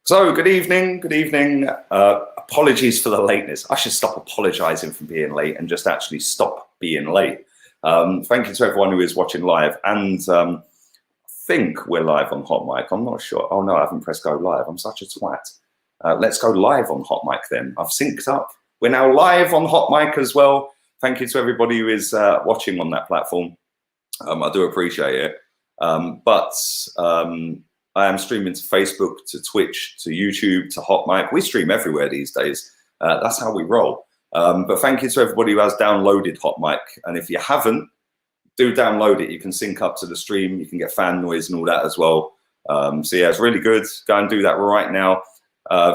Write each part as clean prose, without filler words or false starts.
So, good evening, good evening. Apologies for the lateness. I should stop apologizing for being late and just actually stop being late. Thank you to everyone who is watching live. And I think we're live on HOTMIC. I'm not sure. Oh, no, I haven't pressed go live. I'm such a twat. Let's go live on HOTMIC then. I've synced up. We're now live on HOTMIC as well. Thank you to everybody who is watching on that platform. I do appreciate it. I am streaming to Facebook, to Twitch, to YouTube, to HOTMIC. We stream everywhere these days. That's how we roll. But thank you to everybody who has downloaded HOTMIC. And if you haven't, do download it. You can sync up to the stream. You can get fan noise and all that as well. So yeah, it's really good. Go and do that right now.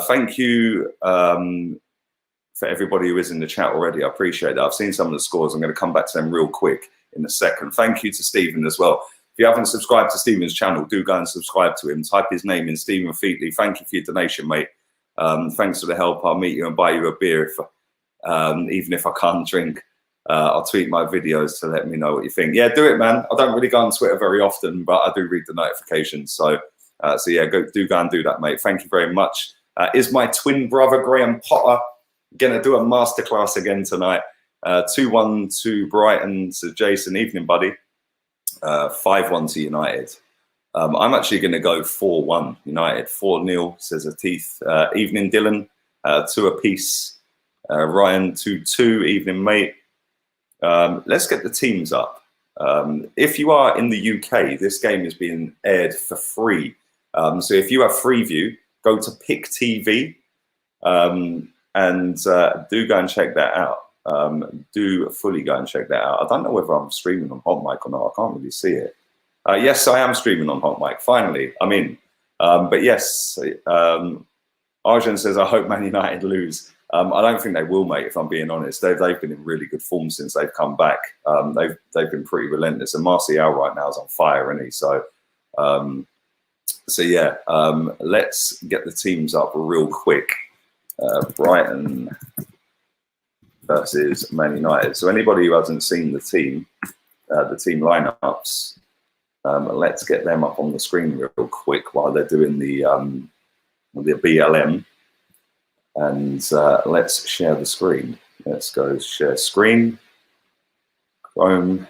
Thank you for everybody who is in the chat already. I appreciate that. I've seen some of the scores. I'm going to come back to them real quick in a second. Thank you to Stephen as well. If you haven't subscribed to Stephen's channel, do go and subscribe to him. Type his name in, Stephen Featley. Thank you for your donation, mate. Thanks for the help. I'll meet you and buy you a beer, even if I can't drink. I'll tweet my videos to let me know what you think. Yeah, do it, man. I don't really go on Twitter very often, but I do read the notifications. So yeah, do go and do that, mate. Thank you very much. Is my twin brother, Graham Potter, going to do a masterclass again tonight? 2-1 to Brighton to Jason. Evening, buddy. 5-1 to United. I'm actually going to go 4-1 United. 4-0 says Ateeth. Evening, Dylan. 2 apiece. Ryan 2-2. Evening, mate. Let's get the teams up. If you are in the UK, this game is being aired for free. So if you have Freeview, go to Pick TV and do go and check that out. Do fully go and check that out. I don't know whether I'm streaming on HOTMIC or not. I can't really see it. Yes, I am streaming on HOTMIC. Finally, I'm in. But yes, Arjun says, I hope Man United lose. I don't think they will, mate, if I'm being honest. They've been in really good form since they've come back. They've been pretty relentless. And Martial right now is on fire, isn't he? So yeah, let's get the teams up real quick. Brighton versus Man United. So anybody who hasn't seen the team lineups, let's get them up on the screen real quick while they're doing the BLM. And let's share the screen. Let's go share screen. Chrome,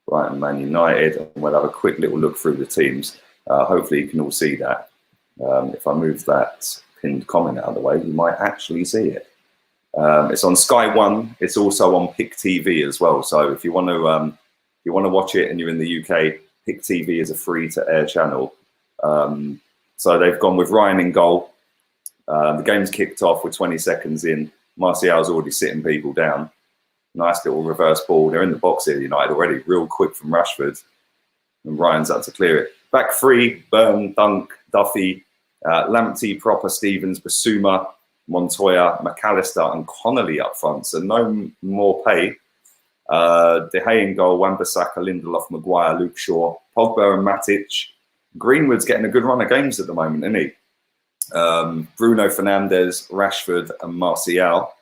Brighton, Man United, and we'll have a quick little look through the teams. Hopefully you can all see that. If I move that pinned comment out of the way, you might actually see it. It's on Sky One. It's also on Pick TV as well. So if you want to watch it and you're in the UK, Pick TV is a free-to-air channel. So they've gone with Ryan in goal. The game's kicked off with 20 seconds in. Martial's already sitting people down. Nice little reverse ball. They're in the box here, United already. Real quick from Rashford. And Ryan's had to clear it. Back three, Burn, Dunk, Duffy, Lamptey, Proper, Stevens, Basuma, Montoya, McAllister and Connolly up front. So no more pay. De Gea in goal, Wan-Bissaka, Lindelof, Maguire, Luke Shaw, Pogba and Matic. Greenwood's getting a good run of games at the moment, isn't he? Bruno Fernandes, Rashford and Martial.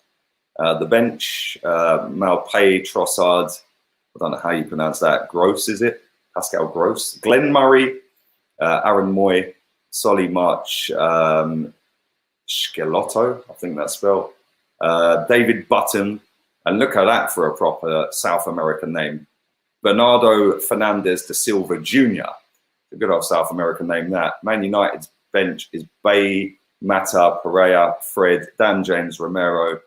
The bench, Malpay, Trossard, I don't know how you pronounce that. Gross, is it? Pascal Gross. Glenn Murray, Aaron Moy, Solly March, Schelotto, I think that's spelled. David Button, and look at that for a proper South American name. Bernardo Fernandez da Silva Jr. A good old South American name, that. Man United's bench is Bay, Mata, Pereira, Fred, Dan James, Romero,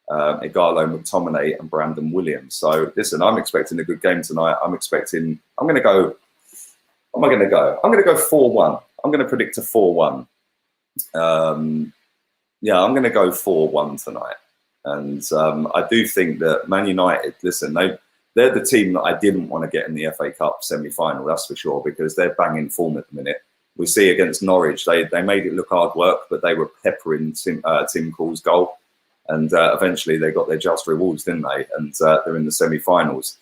Igalo, McTominay, and Brandon Williams. So listen, I'm expecting a good game tonight. I'm going to go 4-1. I'm going to predict a 4-1. Yeah, I'm going to go 4-1 tonight. And I do think that Man United, listen, they're the team that I didn't want to get in the FA Cup semi-final, that's for sure, because they're banging form at the minute. We see against Norwich, they made it look hard work, but they were peppering Tim Krul's goal. And eventually they got their just rewards, didn't they? And they're in the semi-finals.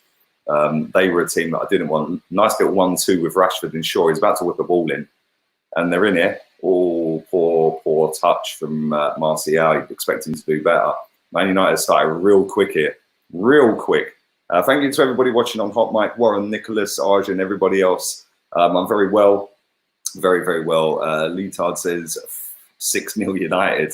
They were a team that I didn't want. Nice little 1-2 with Rashford and Shaw. He's about to whip the ball in. And they're in here. Oh, poor touch from Martial. You'd expect him to do better. Man United started real quick here. Real quick. Thank you to everybody watching on HOTMIC. Warren, Nicholas, Arjun, everybody else. I'm very well. Very, very well. Leotard says 6-0 United.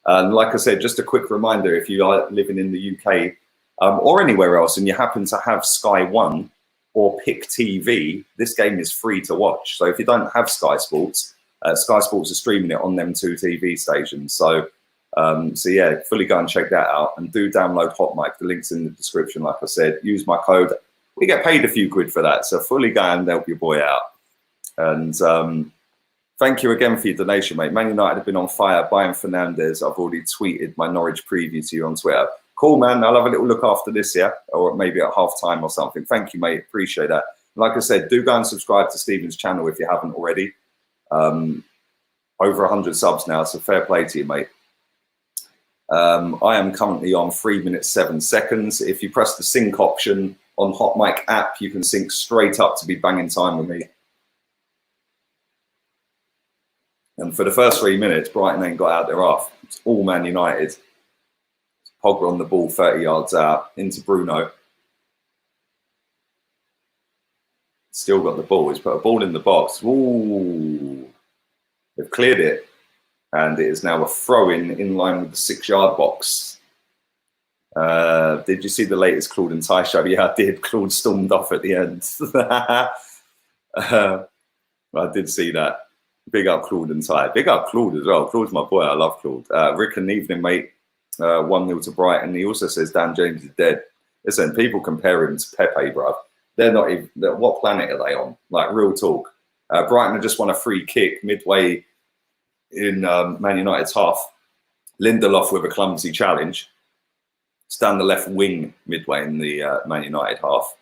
And like I said, just a quick reminder, if you are living in the UK or anywhere else and you happen to have Sky One or Pick TV, this game is free to watch. So if you don't have Sky Sports are streaming it on them 2 TV stations. So yeah, fully go and check that out, and do download HOTMIC. The link's in the description. Like I said, use my code. We get paid a few quid for that, so fully go and help your boy out. And thank you again for your donation, mate. Man United have been on fire. Brian Fernandez, I've already tweeted my Norwich preview to you on Twitter. Cool, man. I'll have a little look after this, yeah, or maybe at half time or something. Thank you, mate. Appreciate that. Like I said, do go and subscribe to Stephen's channel if you haven't already. Over 100 subs now, so fair play to you, mate. I am currently on 3 minutes 7 seconds. If you press the sync option on HOTMIC app, you can sync straight up to be banging time with me. And for the first 3 minutes, Brighton ain't got out their half. It's all Man United. Pogba on the ball, 30 yards out, into Bruno. Still got the ball. He's put a ball in the box. Ooh. They've cleared it. And it is now a throw-in line with the 6-yard box. Did you see the latest Claude and Ty show? Yeah, I did. Claude stormed off at the end. I did see that. Big up Claude and Ty. Big up Claude as well. Claude's my boy. I love Claude. Rick and evening, mate. 1-0 to Brighton. He also says Dan James is dead. Listen, people compare him to Pepe, bro. They're not even. What planet are they on? Like, real talk. Brighton have just won a free kick midway in Man United's half. Lindelof with a clumsy challenge. It's down the left wing midway in the Man United half.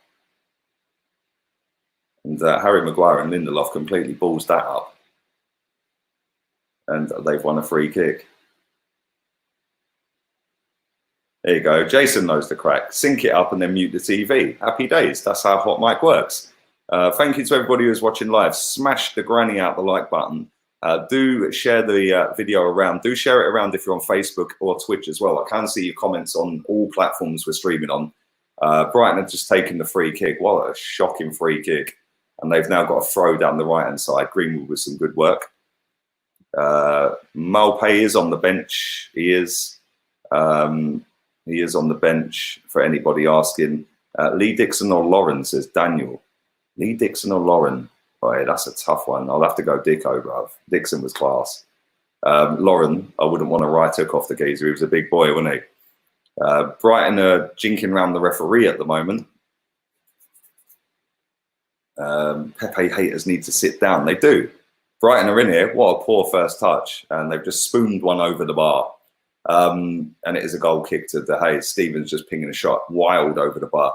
And Harry Maguire and Lindelof completely balls that up. And they've won a free kick. There you go. Jason knows the crack. Sync it up and then mute the TV. Happy days. That's how HOTMIC works. Thank you to everybody who's watching live. Smash the granny out the like button. Do share the video around. Do share it around if you're on Facebook or Twitch as well. I can see your comments on all platforms we're streaming on. Brighton have just taken the free kick. What a shocking free kick. And they've now got a throw down the right-hand side. Greenwood with some good work. Malpay is on the bench. He is on the bench for anybody asking. Lee Dixon or Lauren, says Daniel. Lee Dixon or Lauren? Boy, that's a tough one. I'll have to go Dicko, bruv. Dixon was class. Lauren, I wouldn't want to right hook off the geezer. He was a big boy, wasn't he? Brighton are jinking around the referee at the moment. Pepe haters need to sit down. They do. Brighton are in here. What a poor first touch. And they've just spooned one over the bar. And it is a goal kick to De Gea. Stevens just pinging a shot wild over the bar.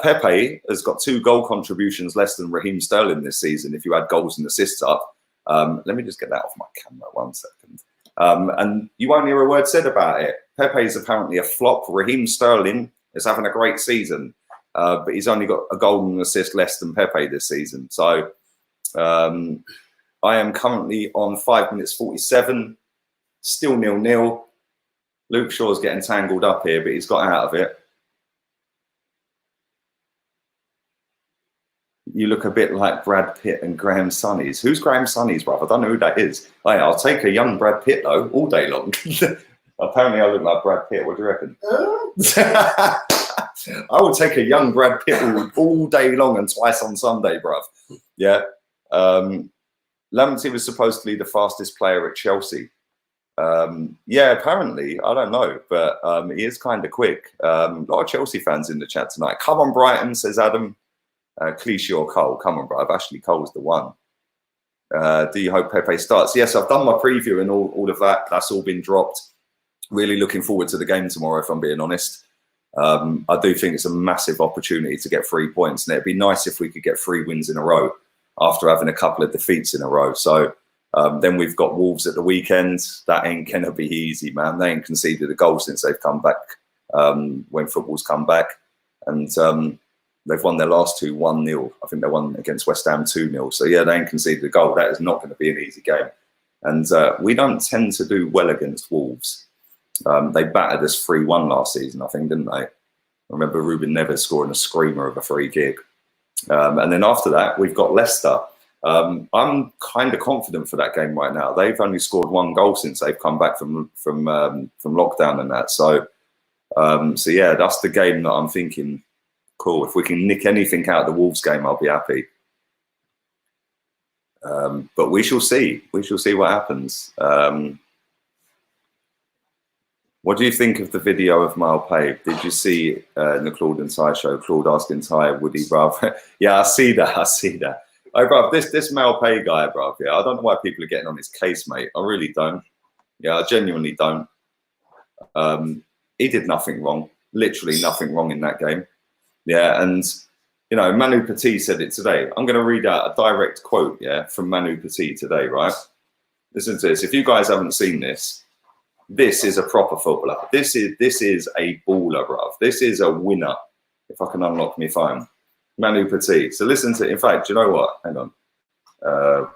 Pepe has got 2 goal contributions less than Raheem Sterling this season, if you add goals and assists up. Let me just get that off my camera 1 second. And you won't hear a word said about it. Pepe is apparently a flop. Raheem Sterling is having a great season, but he's only got a goal and assist less than Pepe this season. So I am currently on 5 minutes 47, still 0-0. Luke Shaw's getting tangled up here, but he's got out of it. You look a bit like Brad Pitt and Graham Sonnies. Who's Graham Sonnies, bruv? I don't know who that is. Hey, I'll take a young Brad Pitt, though, all day long. Apparently, I look like Brad Pitt. What do you reckon? I would take a young Brad Pitt all day long and twice on Sunday, bruv. Yeah. Lamptey was supposedly the fastest player at Chelsea. Yeah, apparently. I don't know, but he is kind of quick. A lot of Chelsea fans in the chat tonight. Come on, Brighton, says Adam. Clichy or Cole. Come on, bro. Actually, Cole's the one. Do you hope Pepe starts? Yes, I've done my preview and all of that. That's all been dropped. Really looking forward to the game tomorrow, if I'm being honest. I do think it's a massive opportunity to get 3 points, and it'd be nice if we could get 3 wins in a row after having a couple of defeats in a row. So then we've got Wolves at the weekend. That ain't gonna be easy, man. They ain't conceded a goal since they've come back, when football's come back. And they've won their last 2 1-0. I think they won against West Ham 2-0. So yeah, they ain't conceded a goal. That is not going to be an easy game. And we don't tend to do well against Wolves. They battered us 3-1 last season, I think, didn't they? I remember Ruben Neves scoring a screamer of a free kick. And then after that, we've got Leicester. I'm kind of confident for that game right now. They've only scored 1 goal since they've come back from lockdown and that. So yeah, that's the game that I'm thinking. Cool. If we can nick anything out of the Wolves game, I'll be happy. But we shall see. We shall see what happens. What do you think of the video of Malpay? Did you see in the Claude and Ty show, Claude asking Ty, Woody, bruv? Yeah, I see that. I see that. Oh, bruv, this Malpay guy, bruv, yeah, I don't know why people are getting on his case, mate. I really don't. Yeah, I genuinely don't. He did nothing wrong. Literally nothing wrong in that game. Yeah, and, you know, Manu Petit said it today. I'm going to read out a direct quote, yeah, from Manu Petit today, right? Listen to this. If you guys haven't seen this, this is a proper footballer. This is a baller, bruv. This is a winner. If I can unlock my phone. Manu Petit. So listen to, in fact, do you know what? Hang on.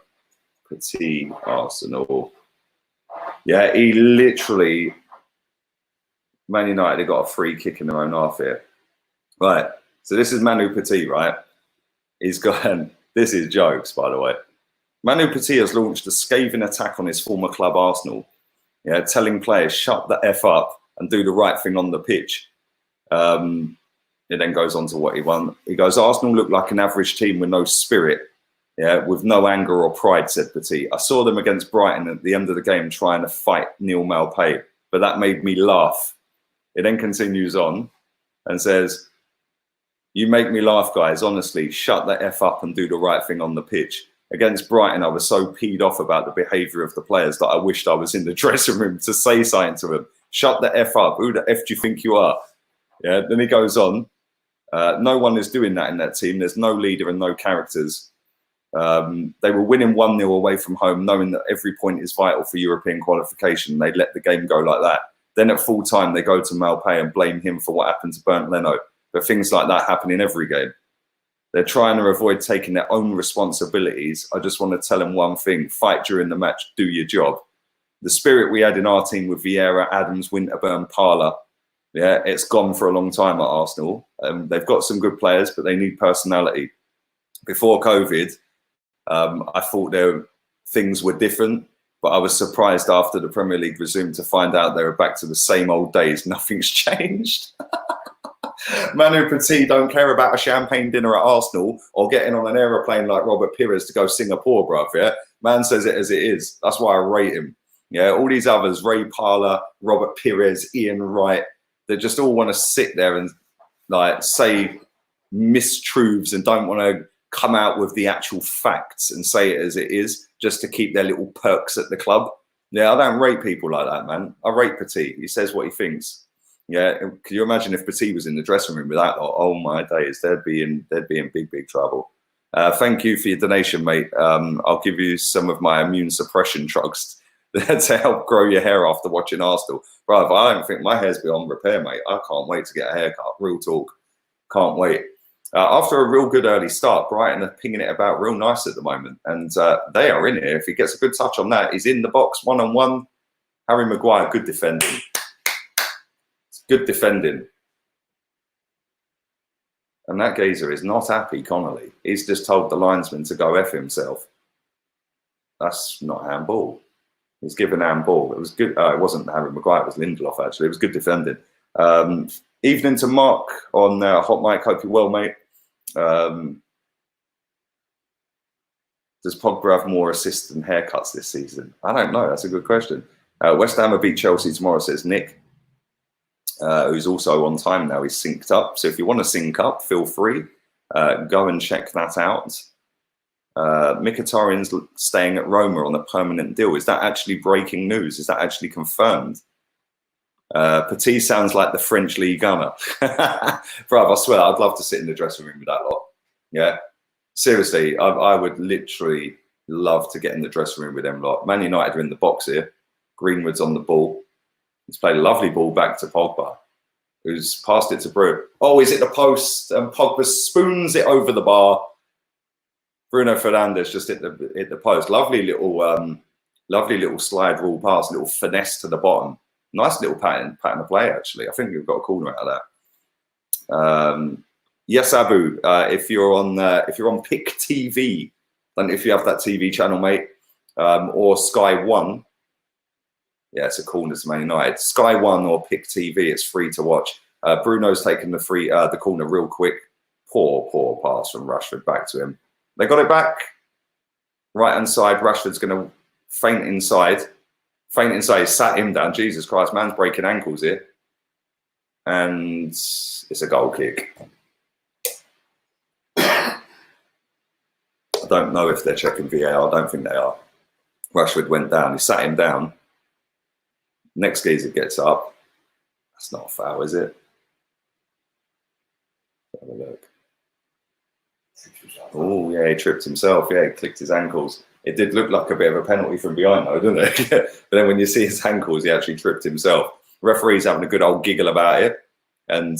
Petit, Arsenal. Yeah, he literally, Man United have got a free kick in their own half here. Right. So this is Manu Petit, right? He's got, this is jokes, by the way. Manu Petit has launched a scathing attack on his former club, Arsenal. Yeah, telling players, shut the F up and do the right thing on the pitch. It then goes on to what he won. He goes, Arsenal look like an average team with no spirit, yeah, with no anger or pride, said Petit. I saw them against Brighton at the end of the game trying to fight Neil Malpay, but that made me laugh. It then continues on and says, you make me laugh, guys. Honestly, shut the F up and do the right thing on the pitch. Against Brighton, I was so peed off about the behaviour of the players that I wished I was in the dressing room to say something to them. Shut the F up. Who the F do you think you are? Yeah. Then he goes on. No one is doing that in that team. There's no leader and no characters. They were winning 1-0 away from home, knowing that every point is vital for European qualification. They let the game go like that. Then at full time, they go to Malpay and blame him for what happened to Bernd Leno. But things like that happen in every game. They're trying to avoid taking their own responsibilities. I just want to tell them one thing. Fight during the match. Do your job. The spirit we had in our team with Vieira, Adams, Winterburn, Parler, yeah, it's gone for a long time at Arsenal. They've got some good players, but they need personality. Before COVID, I thought things were different, but I was surprised after the Premier League resumed to find out they were back to the same old days. Nothing's changed. Manu Petit don't care about a champagne dinner at Arsenal or getting on an aeroplane like Robert Pires to go Singapore, bruv, yeah? Man says it as it is. That's why I rate him. Yeah, all these others, Ray Parler, Robert Pires, Ian Wright, they just all want to sit there and like say mistruths and don't want to come out with the actual facts and say it as it is just to keep their little perks at the club. Yeah, I don't rate people like that, man. I rate Petit. He says what he thinks. Yeah, can you imagine if Petit was in the dressing room with that? Oh my days, they'd be in big trouble. Thank you for your donation, mate. I'll give you some of my immune suppression drugs to help grow your hair after watching Arsenal. Bro, I don't think my hair's beyond repair, mate. I can't wait to get a haircut. Real talk, can't wait. After a real good early start, Brighton are pinging it about real nice at the moment, and they are in here. If he gets a good touch on that, he's in the box one-on-one. Harry Maguire, good defending. Good defending. And that geezer is not happy, Connolly. He's just told the linesman to go F himself. That's not handball. He's given handball. It was good. It wasn't Harry Maguire, it was Lindelof, actually. It was good defending. Evening to Mark on HOTMIC. Hope you're well, mate. Does Pogba have more assists and haircuts this season? I don't know. That's a good question. West Ham will beat Chelsea tomorrow, says Nick. Who's also on time now. He's synced up. So if you want to sync up, feel free. Go and check that out. Mkhitaryan's staying at Roma on a permanent deal. Is that actually breaking news? Is that actually confirmed? Petit sounds like the French League gunner. Bruv, I swear, I'd love to sit in the dressing room with that lot. Yeah, seriously, I would literally love to get in the dressing room with them lot. Man United are in the box here. Greenwood's on the ball. He's played a lovely ball back to Pogba, who's passed it to Bruno. Oh, he's at the post, and Pogba spoons it over the bar. Bruno Fernandes just hit the post. Lovely little slide rule pass, little finesse to the bottom. Nice little pattern of play, actually. I think we've got a corner out of that. Yes, Abu. If you're on Pick TV, And if you have that TV channel, mate, or Sky One, yeah, it's a corner to Man United. Sky One or Pick TV, it's free to watch. Bruno's taken the corner real quick. Poor pass from Rashford back to him. They got it back. Right hand side, Rashford's going to faint inside. Sat him down. Jesus Christ, man's breaking ankles here. And it's a goal kick. I don't know if they're checking VAR. I don't think they are. Rashford went down. He sat him down. Next geezer gets up. That's not a foul, is it? Have a look. Oh, yeah, he tripped himself. Yeah, he clicked his ankles. It did look like a bit of a penalty from behind, though, didn't it? But then when you see his ankles, he actually tripped himself. Referee's having a good old giggle about it. And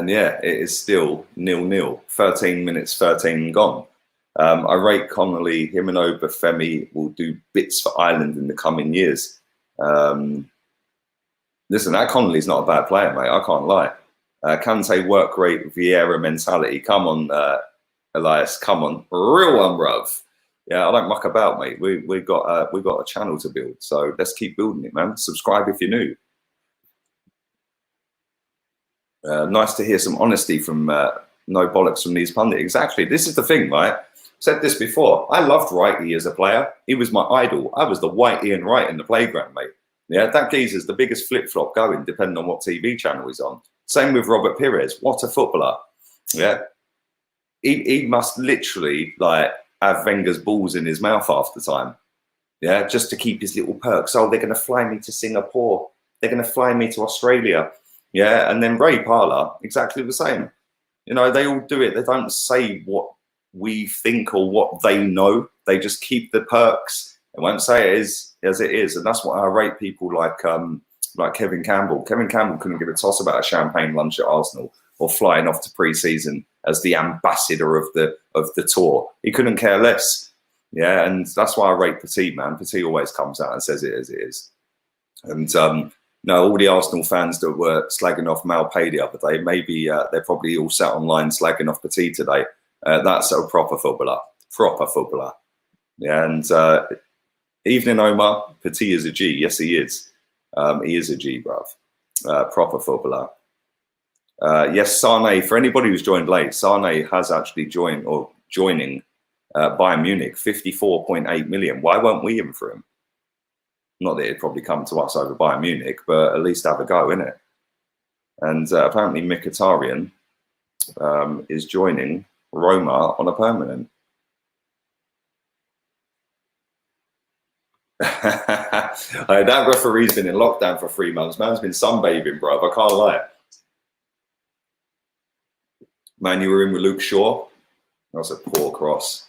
yeah, it is still 0-0. 13 minutes, 13 gone. I rate Connolly, him and Obafemi will do bits for Ireland in the coming years. Listen, that Connolly's not a bad player, mate. I can't lie. Kante work rate, Vieira mentality. Come on, Elias. Come on, real one, bruv. Yeah, I don't muck about, mate. We got a channel to build, so let's keep building it, man. Subscribe if you're new. Nice to hear some honesty from no bollocks from these pundits. Exactly. This is the thing, right? Said this before. I loved Wrighty as a player. He was my idol. I was the white Ian Wright in the playground, mate. Yeah, that geezer's the biggest flip-flop going, depending on what TV channel he's on. Same with Robert Pires. What a footballer. Yeah. He must literally like have Wenger's balls in his mouth half the time. Yeah, just to keep his little perks. Oh, they're going to fly me to Singapore. They're going to fly me to Australia. Yeah, and then Ray Parlour, exactly the same. You know, they all do it. They don't say what we think or what they know. They just keep the perks and won't say it is as it is. And that's what I rate people like Kevin Campbell. Kevin Campbell couldn't give a toss about a champagne lunch at Arsenal or flying off to pre-season as the ambassador of the tour. He couldn't care less. Yeah, and that's why I rate Petit, man. Petit always comes out and says it as it is. And no, all the Arsenal fans that were slagging off Malpay the other day, maybe they're probably all sat online slagging off Petit today. That's a proper footballer. Yeah, and evening, Omar. Petit is a G. Yes, he is. He is a G, bruv. Proper footballer. Yes, Sane. For anybody who's joined late, Sane has actually joined or joining Bayern Munich. 54.8 million. Why won't we in for him? Not that it'd probably come to us over Bayern Munich, but at least have a go, innit? And apparently Mkhitaryan is joining Roma on a permanent. That referee's been in lockdown for 3 months. Man's been sunbathing, bruv. I can't lie. Man, you were in with Luke Shaw. That's a poor cross.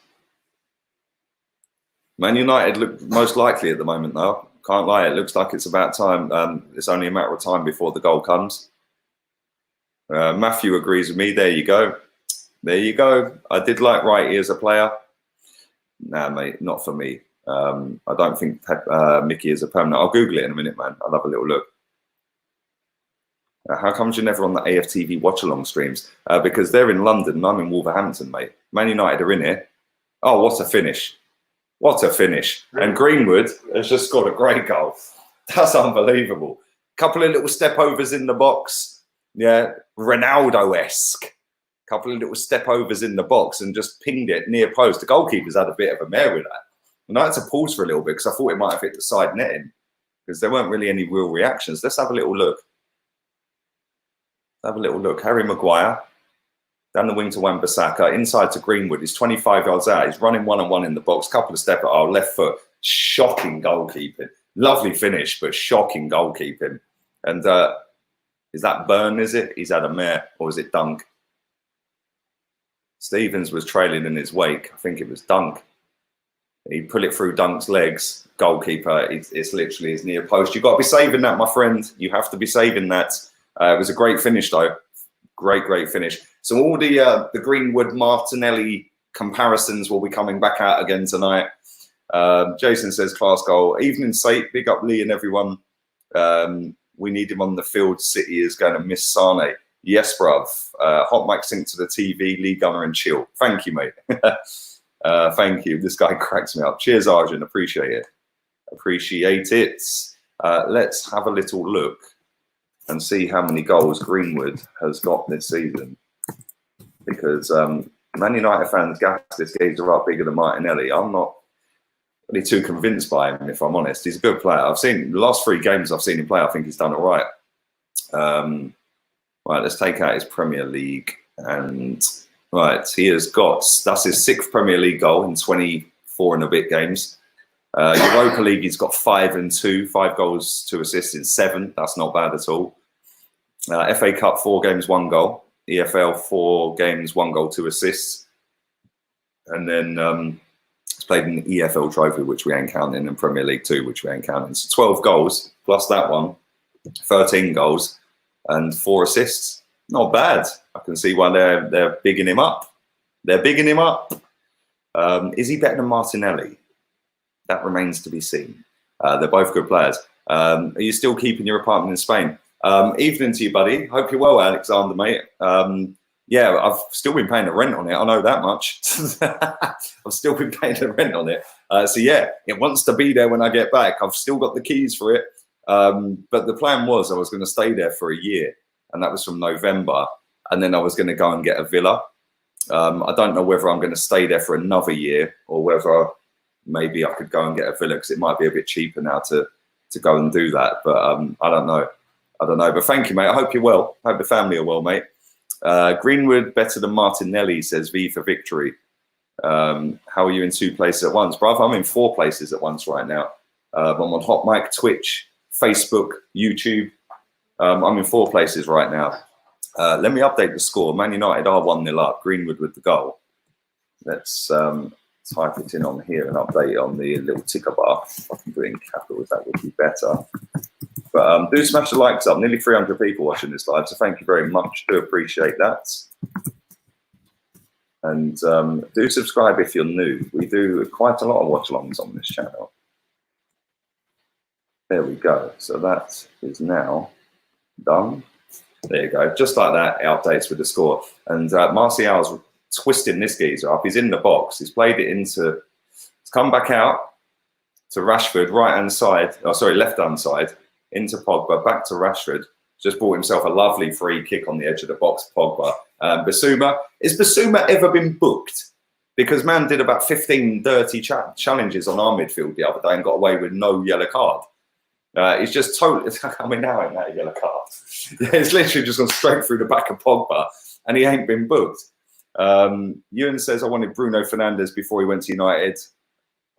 Man United look most likely at the moment, though. Can't lie. It looks like it's about time. It's only a matter of time before the goal comes. Matthew agrees with me. There you go. There you go. I did like Wrighty as a player. Nah, mate, not for me. I don't think Mickey is a permanent. I'll Google it in a minute, man. I'll have a little look. How comes you're never on the AFTV watch-along streams? Because they're in London and I'm in Wolverhampton, mate. Man United are in here. Oh, what a finish. What a finish. And Greenwood has just scored a great goal. That's unbelievable. Couple of little step-overs in the box. Yeah, Ronaldo-esque. Couple of little step-overs in the box and just pinged it near post. The goalkeeper's had a bit of a mare with that. And I had to pause for a little bit because I thought it might have hit the side netting because there weren't really any real reactions. Let's have a little look. Have a little look. Harry Maguire down the wing to Wan-Bissaka, inside to Greenwood. He's 25 yards out. He's running one-on-one in the box. Couple of step left foot. Shocking goalkeeping. Lovely finish, but shocking goalkeeping. And is that Burn, is it? He's had a mare, or is it Dunk? Stevens was trailing in his wake. I think it was Dunk. He put it through Dunk's legs. Goalkeeper, it's literally his near post. You've got to be saving that, my friend. You have to be saving that. It was a great finish, though. Great finish. So all the Greenwood Martinelli comparisons will be coming back out again tonight. Jason says class goal. Evening Sate, big up Lee and everyone. We need him on the field. City is going to miss Sane. Yes, bruv. Hot mic sync to the TV, Lee Gunner and chill. Thank you, mate. Thank you. This guy cracks me up. Cheers, Arjun. Appreciate it. Appreciate it. Let's have a little look and see how many goals Greenwood has got this season. Because Man United fans gas this geezer up bigger than Martinelli. I'm not really too convinced by him, if I'm honest. He's a good player. I've seen the last 3 games I've seen him play, I think he's done all right. Right, let's take out his Premier League. And right, he has got, that's his 6th Premier League goal in 24 and a bit games. Europa League, he's got 5 and 2, 5 goals, 2 assists in 7. That's not bad at all. FA Cup, 4 games, 1 goal. EFL, 4 games, 1 goal, 2 assists. And then he's played in the EFL Trophy, which we ain't counting, and Premier League 2, which we ain't counting. So 12 goals, plus that one, 13 goals, and 4 assists. Not bad. I can see why they're bigging him up. They're bigging him up. Is he better than Martinelli? That remains to be seen. They're both good players. Are you still keeping your apartment in Spain? Evening to you, buddy. Hope you're well, Alexander, mate. Yeah, I've still been paying the rent on it. I know that much. I've still been paying the rent on it. So yeah, it wants to be there when I get back. I've still got the keys for it. But the plan was I was going to stay there for a year, and that was from November. And then I was going to go and get a villa. I don't know whether I'm going to stay there for another year or whether maybe I could go and get a villa, because it might be a bit cheaper now to go and do that. But I don't know. But thank you, mate. I hope you're well. I hope the family are well, mate. Greenwood better than Martinelli, says V for victory. How are you in 2 places at once? Bruv, I'm in 4 places at once right now. I'm on HOTMIC, Twitch, Facebook, YouTube. I'm in 4 places right now. Let me update the score. Man United are 1-0 up. Greenwood with the goal. Let's type it in on here and update it on the little ticker bar. If I can do it in capitals, that would be better. But do smash the likes up. Nearly 300 people watching this live, so thank you very much. Do appreciate that. And do subscribe if you're new. We do quite a lot of watch-alongs on this channel. There we go. So that is now done. There you go. Just like that, it updates with the score. And Martial's twisting this geezer up. He's in the box. He's played it into... It's come back out to Rashford, right-hand side. Oh, sorry, left-hand side. Into Pogba, back to Rashford. Just bought himself a lovely free kick on the edge of the box, Pogba. Basuma. Has Basuma ever been booked? Because man did about 15 dirty challenges on our midfield the other day and got away with no yellow card. It's just totally... I mean, now ain't that a yellow card? Yeah, it's literally just gone straight through the back of Pogba and he ain't been booked. Ewan says, I wanted Bruno Fernandes before he went to United.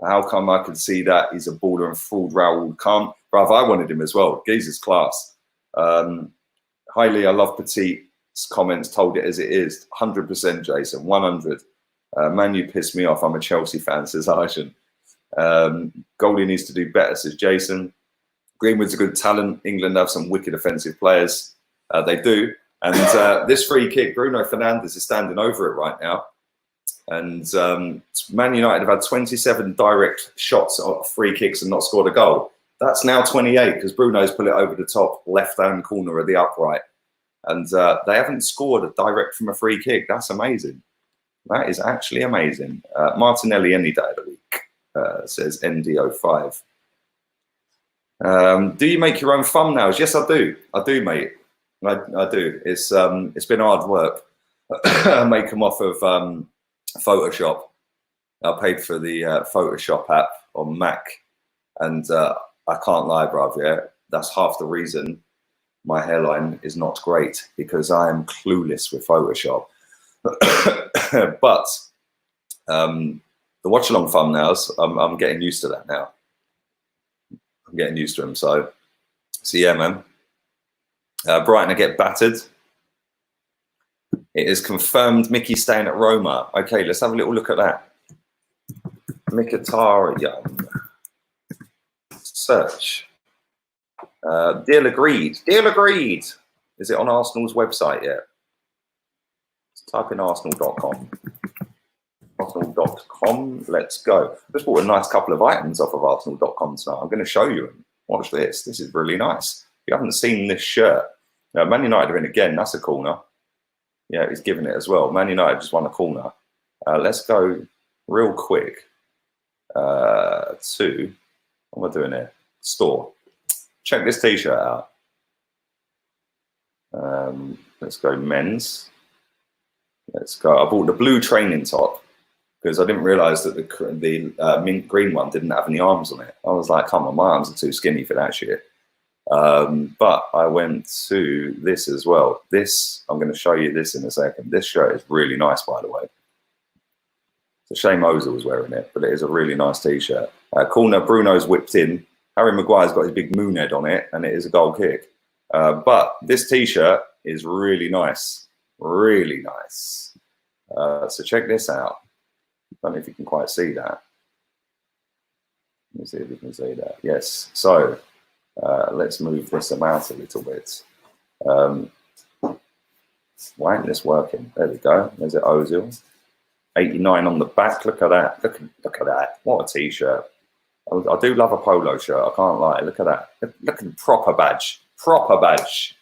How come I could see that? He's a baller and fraud. Raul come. Bruv, I wanted him as well. Geezer's class. Hi, Lee. I love Petit's comments. Told it as it is. 100%, Jason. 100. Man, you pissed me off. I'm a Chelsea fan, says Arjun. Goalie needs to do better, says Jason. Greenwood's a good talent. England have some wicked offensive players. They do. And this free kick, Bruno Fernandes is standing over it right now. And Man United have had 27 direct shots of free kicks and not scored a goal. That's now 28 because Bruno's put it over the top left-hand corner of the upright. And they haven't scored a direct from a free kick. That's amazing. That is actually amazing. Martinelli any day of the week, says ND05. Do you make your own thumbnails? Yes, I do. I do, mate. I do. It's been hard work. I make them off of Photoshop. I paid for the Photoshop app on Mac, and I can't lie, bruv. Yeah, that's half the reason my hairline is not great, because I am clueless with Photoshop. But the watch-along thumbnails, I'm getting used to that now. I'm getting used to them. So yeah, man. Brighton get battered. It is confirmed Mickey's staying at Roma. Okay, let's have a little look at that. Mkhitaryan. Search. Deal agreed. Deal agreed. Is it on Arsenal's website yet? Let's type in arsenal.com. Arsenal.com. Let's go. Just bought a nice couple of items off of arsenal.com tonight. I'm going to show you them. Watch this. This is really nice. If you haven't seen this shirt, Man United are in again. That's a corner. Yeah, he's giving it as well. Man United just won a corner. Let's go real quick to, what am I doing here? Store. Check this t-shirt out. Let's go men's. Let's go. I bought the blue training top because I didn't realize that the mint green one didn't have any arms on it. I was like, come on, my arms are too skinny for that shit. But I went to this as well. This, I'm going to show you this in a second. This shirt is really nice, by the way. It's a shame Ozil was wearing it, but it is a really nice t-shirt. Corner, Bruno's whipped in. Harry Maguire's got his big moon head on it, and it is a goal kick. But this t-shirt is really nice. Really nice. So check this out. I don't know if you can quite see that. Let me see if you can see that. Yes. So let's move this about a little bit. Why ain't this working? There we go. There's it, Ozil. 89 on the back. Look at that. Look at that. What a t-shirt. I do love a polo shirt. I can't lie. Look at that. Look at the proper badge. Proper badge.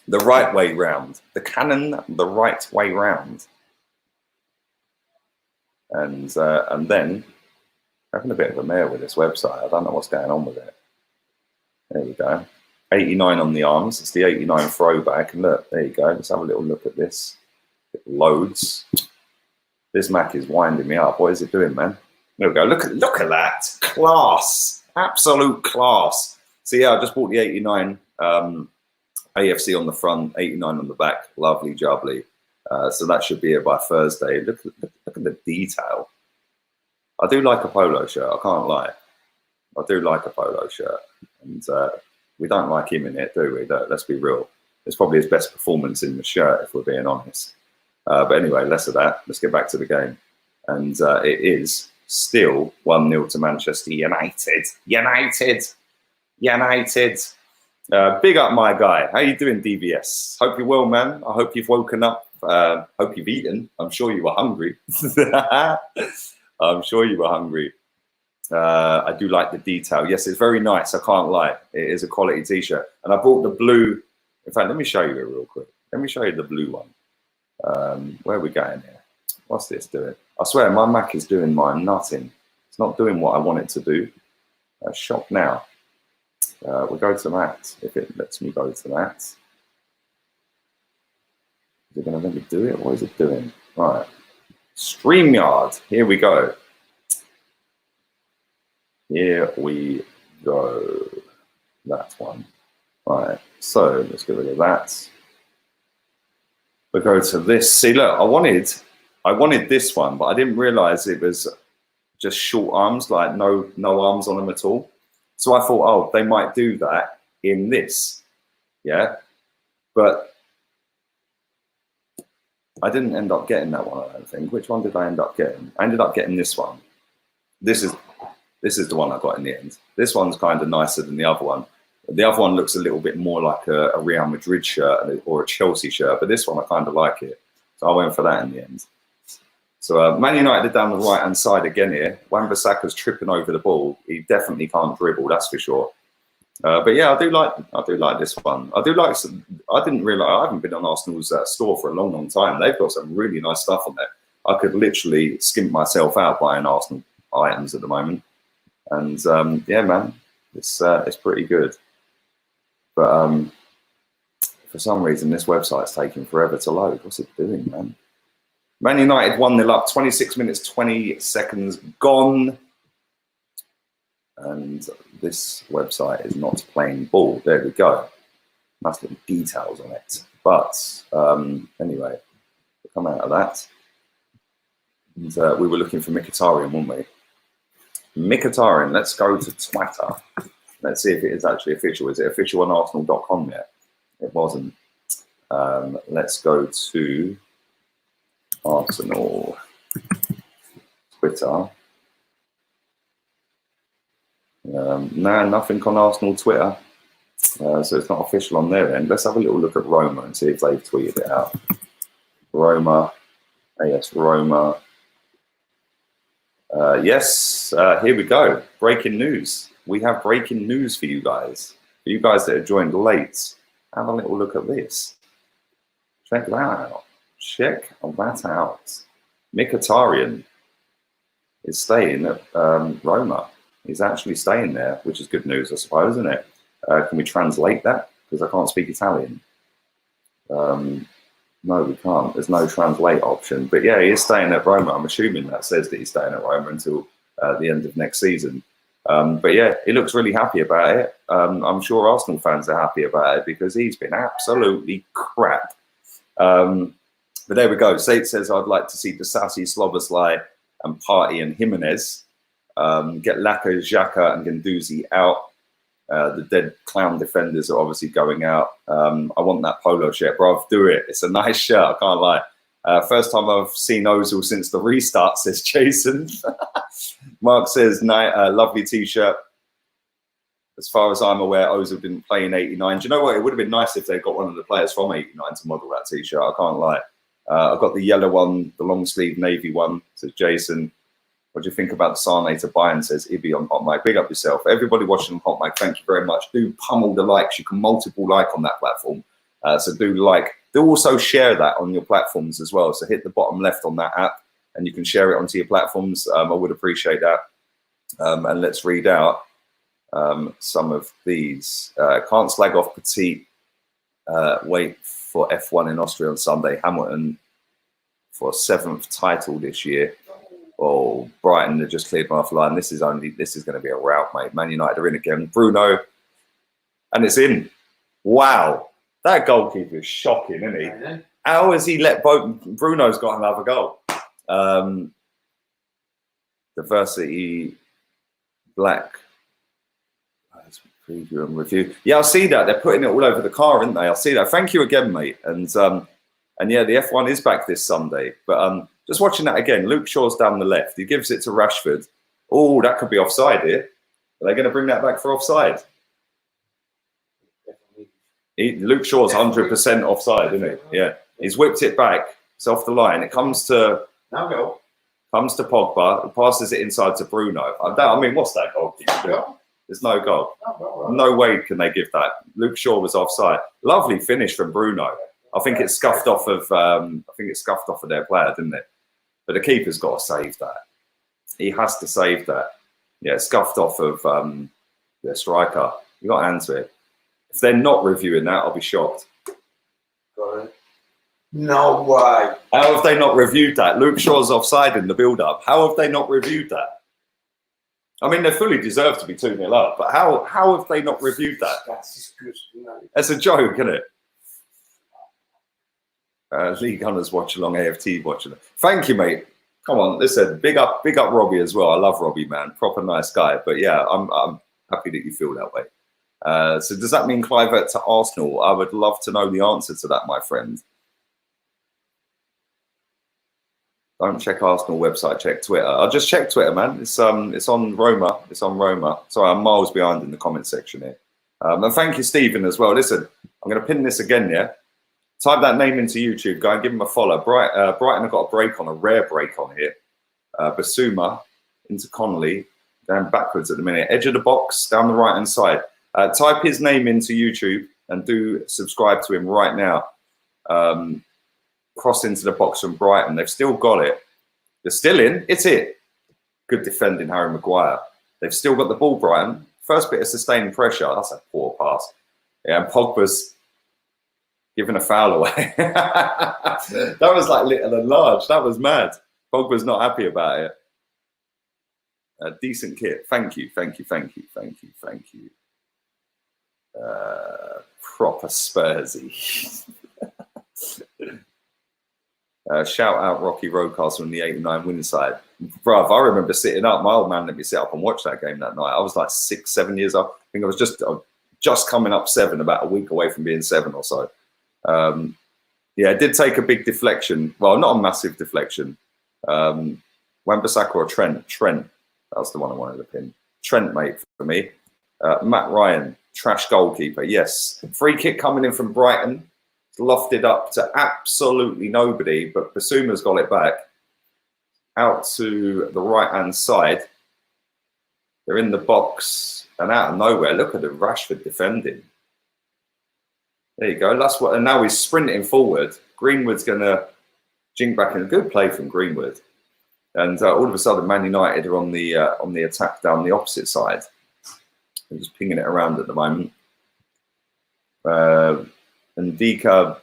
The right way round. The cannon, the right way round. And then having a bit of a mare with this website. I don't know what's going on with it. There we go. 89 on the arms. It's the 89 throwback. And look, there you go. Let's have a little look at this. It loads. This Mac is winding me up. What is it doing, man? There we go. Look at that. Class. Absolute class. So yeah, I just bought the 89 AFC on the front, 89 on the back. Lovely jubbly. So that should be here by Thursday. Look at the detail. I do like a polo shirt. I can't lie. I do like a polo shirt. And we don't like him in it, do we? Let's be real. It's probably his best performance in the shirt, if we're being honest. But anyway, less of that. Let's get back to the game. And it is still 1-0 to Manchester United. United. Big up, my guy. How you doing, DBS? Hope you're well, man. I hope you've woken up. Hope you've eaten. I'm sure you were hungry. I'm sure you were hungry. I do like the detail. Yes, it's very nice. I can't lie. It is a quality t-shirt. And I bought the blue. In fact, let me show you it real quick. Let me show you the blue one. Where are we going here? What's this doing? I swear my Mac is doing my nutting. It's not doing what I want it to do. Shop now. We'll go to that if it lets me go to that. Is it going to let me do it? What is it doing? Right. StreamYard. Here we go. Here we go. That one. Right. So let's get rid of that. We'll go to this. See, look, I wanted this one, but I didn't realize it was just short arms, like no arms on them at all. So I thought, oh, they might do that in this. Yeah. But I didn't end up getting that one, I don't think. Which one did I end up getting? I ended up getting this one. This is the one I got in the end. This one's kind of nicer than the other one. The other one looks a little bit more like a Real Madrid shirt or a Chelsea shirt, but this one I kind of like it. So I went for that in the end. So Man United are down the right-hand side again here. Wan-Bissaka's tripping over the ball. He definitely can't dribble, that's for sure. But yeah, I do like this one. I didn't realise, I haven't been on Arsenal's store for a long, long time. They've got some really nice stuff on there. I could literally skimp myself out buying Arsenal items at the moment. And yeah, man, it's pretty good. But for some reason, this website's taking forever to load. What's it doing, man? Man United 1-0 up, 26 minutes, 20 seconds gone. And this website is not playing ball. There we go. Nice little details on it. But anyway, we'll come out of that. And we were looking for Mkhitaryan, weren't we? Mkhitaryan, let's go to Twitter. Let's see if it is actually official. Is it official on Arsenal.com yet? It wasn't. Let's go to Arsenal Twitter. No, nothing on Arsenal Twitter. So it's not official on their end. Let's have a little look at Roma and see if they've tweeted it out. Roma, AS Roma. Yes, here we go. Breaking news. We have breaking news for you guys. For you guys that have joined late, have a little look at this. Check that out. Check that out. Mkhitaryan is staying at Roma. He's actually staying there, which is good news, I suppose, isn't it? Can we translate that? Because I can't speak Italian. No, we can't. There's no translate option. But yeah, he is staying at Roma. I'm assuming that says that he's staying at Roma until the end of next season. But yeah, he looks really happy about it. I'm sure Arsenal fans are happy about it because he's been absolutely crap. But there we go. Sate says, I'd like to see Disasi, Sloboslai and Partey and Jimenez. Get Laka, Xhaka and Guendouzi out. The dead clown defenders are obviously going out. I want that polo shirt, bruv. Do it. It's a nice shirt, I can't lie. First time I've seen Ozil since the restart, says Jason. Mark says, lovely t-shirt. As far as I'm aware, Ozil didn't play in 89. Do you know what? It would have been nice if they got one of the players from 89 to model that t-shirt. I can't lie. I've got the yellow one, the long sleeve navy one, says Jason. What do you think about the Sane to Bayern, says Ibby on HOTMIC. Big up yourself. Everybody watching on HOTMIC, thank you very much. Do pummel the likes. You can multiple like on that platform. So do like. Do also share that on your platforms as well. So hit the bottom left on that app and you can share it onto your platforms. I would appreciate that. And let's read out some of these. Can't slag off Petit. Wait for F1 in Austria on Sunday. Hamilton for a 7th title this year. Oh, Brighton have just cleared my offline. This is going to be a rout, mate. Man United are in again. Bruno, and it's in. Wow, that goalkeeper is shocking, isn't he? How has he let both? Bruno's got another goal. Diversity, black. Preview and review. Yeah, I'll see that. They're putting it all over the car, aren't they? I'll see that. Thank you again, mate. And yeah, the F1 is back this Sunday. But just watching that again, Luke Shaw's down the left. He gives it to Rashford. Oh, that could be offside here. Are they going to bring that back for offside? Luke Shaw's 100% offside, isn't he? Yeah. He's whipped it back. It's off the line. It comes to Pogba. Passes it inside to Bruno. I mean, what's that goal? There's no goal. No way can they give that. Luke Shaw was offside. Lovely finish from Bruno. I think it scuffed off of their player, didn't it? But the keeper's got to save that. He has to save that. Yeah, scuffed off of their striker. You got to answer it. If they're not reviewing that, I'll be shocked. No way. How have they not reviewed that? Luke Shaw's offside in the build-up. How have they not reviewed that? I mean, they fully deserve to be 2-0 up, but how have they not reviewed that? That's good. It's a joke, isn't it? League Gunners Watchalong, AFT Watchalong. Thank you, mate. Come on, listen, big up Robbie as well. I love Robbie, man. Proper nice guy. But yeah, I'm happy that you feel that way. So does that mean Kluivert to Arsenal? I would love to know the answer to that, my friend. Don't check Arsenal website, check Twitter. I'll just check Twitter, man. It's on Roma. It's on Roma. Sorry, I'm miles behind in the comment section here. And thank you, Stephen, as well. Listen, I'm going to pin this again, yeah? Type that name into YouTube. Go and give him a follow. Brighton have got a break on, a rare break on here. Basuma into Connolly, going backwards at the minute. Edge of the box, down the right-hand side. Type his name into YouTube and do subscribe to him right now. Cross into the box from Brighton. They've still got it. They're still in. It's it. Good defending, Harry Maguire. They've still got the ball, Brighton. First bit of sustained pressure. That's a poor pass. Yeah, and Pogba's giving a foul away. That was like little and large. That was mad. Pogba's not happy about it. A decent kit. Thank you. Thank you. Thank you. Thank you. Thank you. Proper Spursy. Shout out Rocky Roadcastle on the 89 winning side. Bruv, I remember sitting up. My old man let me sit up and watch that game that night. I was like 6, 7 years old. I think I was just coming up 7, about a week away from being 7 or so. Yeah, it did take a big deflection. Well, not a massive deflection. Wan-Bissaka or Trent? Trent. That was the one I wanted to pin. Trent, mate, for me. Matt Ryan, trash goalkeeper. Yes. Free kick coming in from Brighton. Lofted up to absolutely nobody, but Basuma's got it back. Out to the right-hand side. They're in the box. And out of nowhere, look at the Rashford defending. There you go. That's what. And now he's sprinting forward. Greenwood's going to jink back in. A good play from Greenwood. And all of a sudden, Man United are on the attack down the opposite side. They're just pinging it around at the moment. Ndika,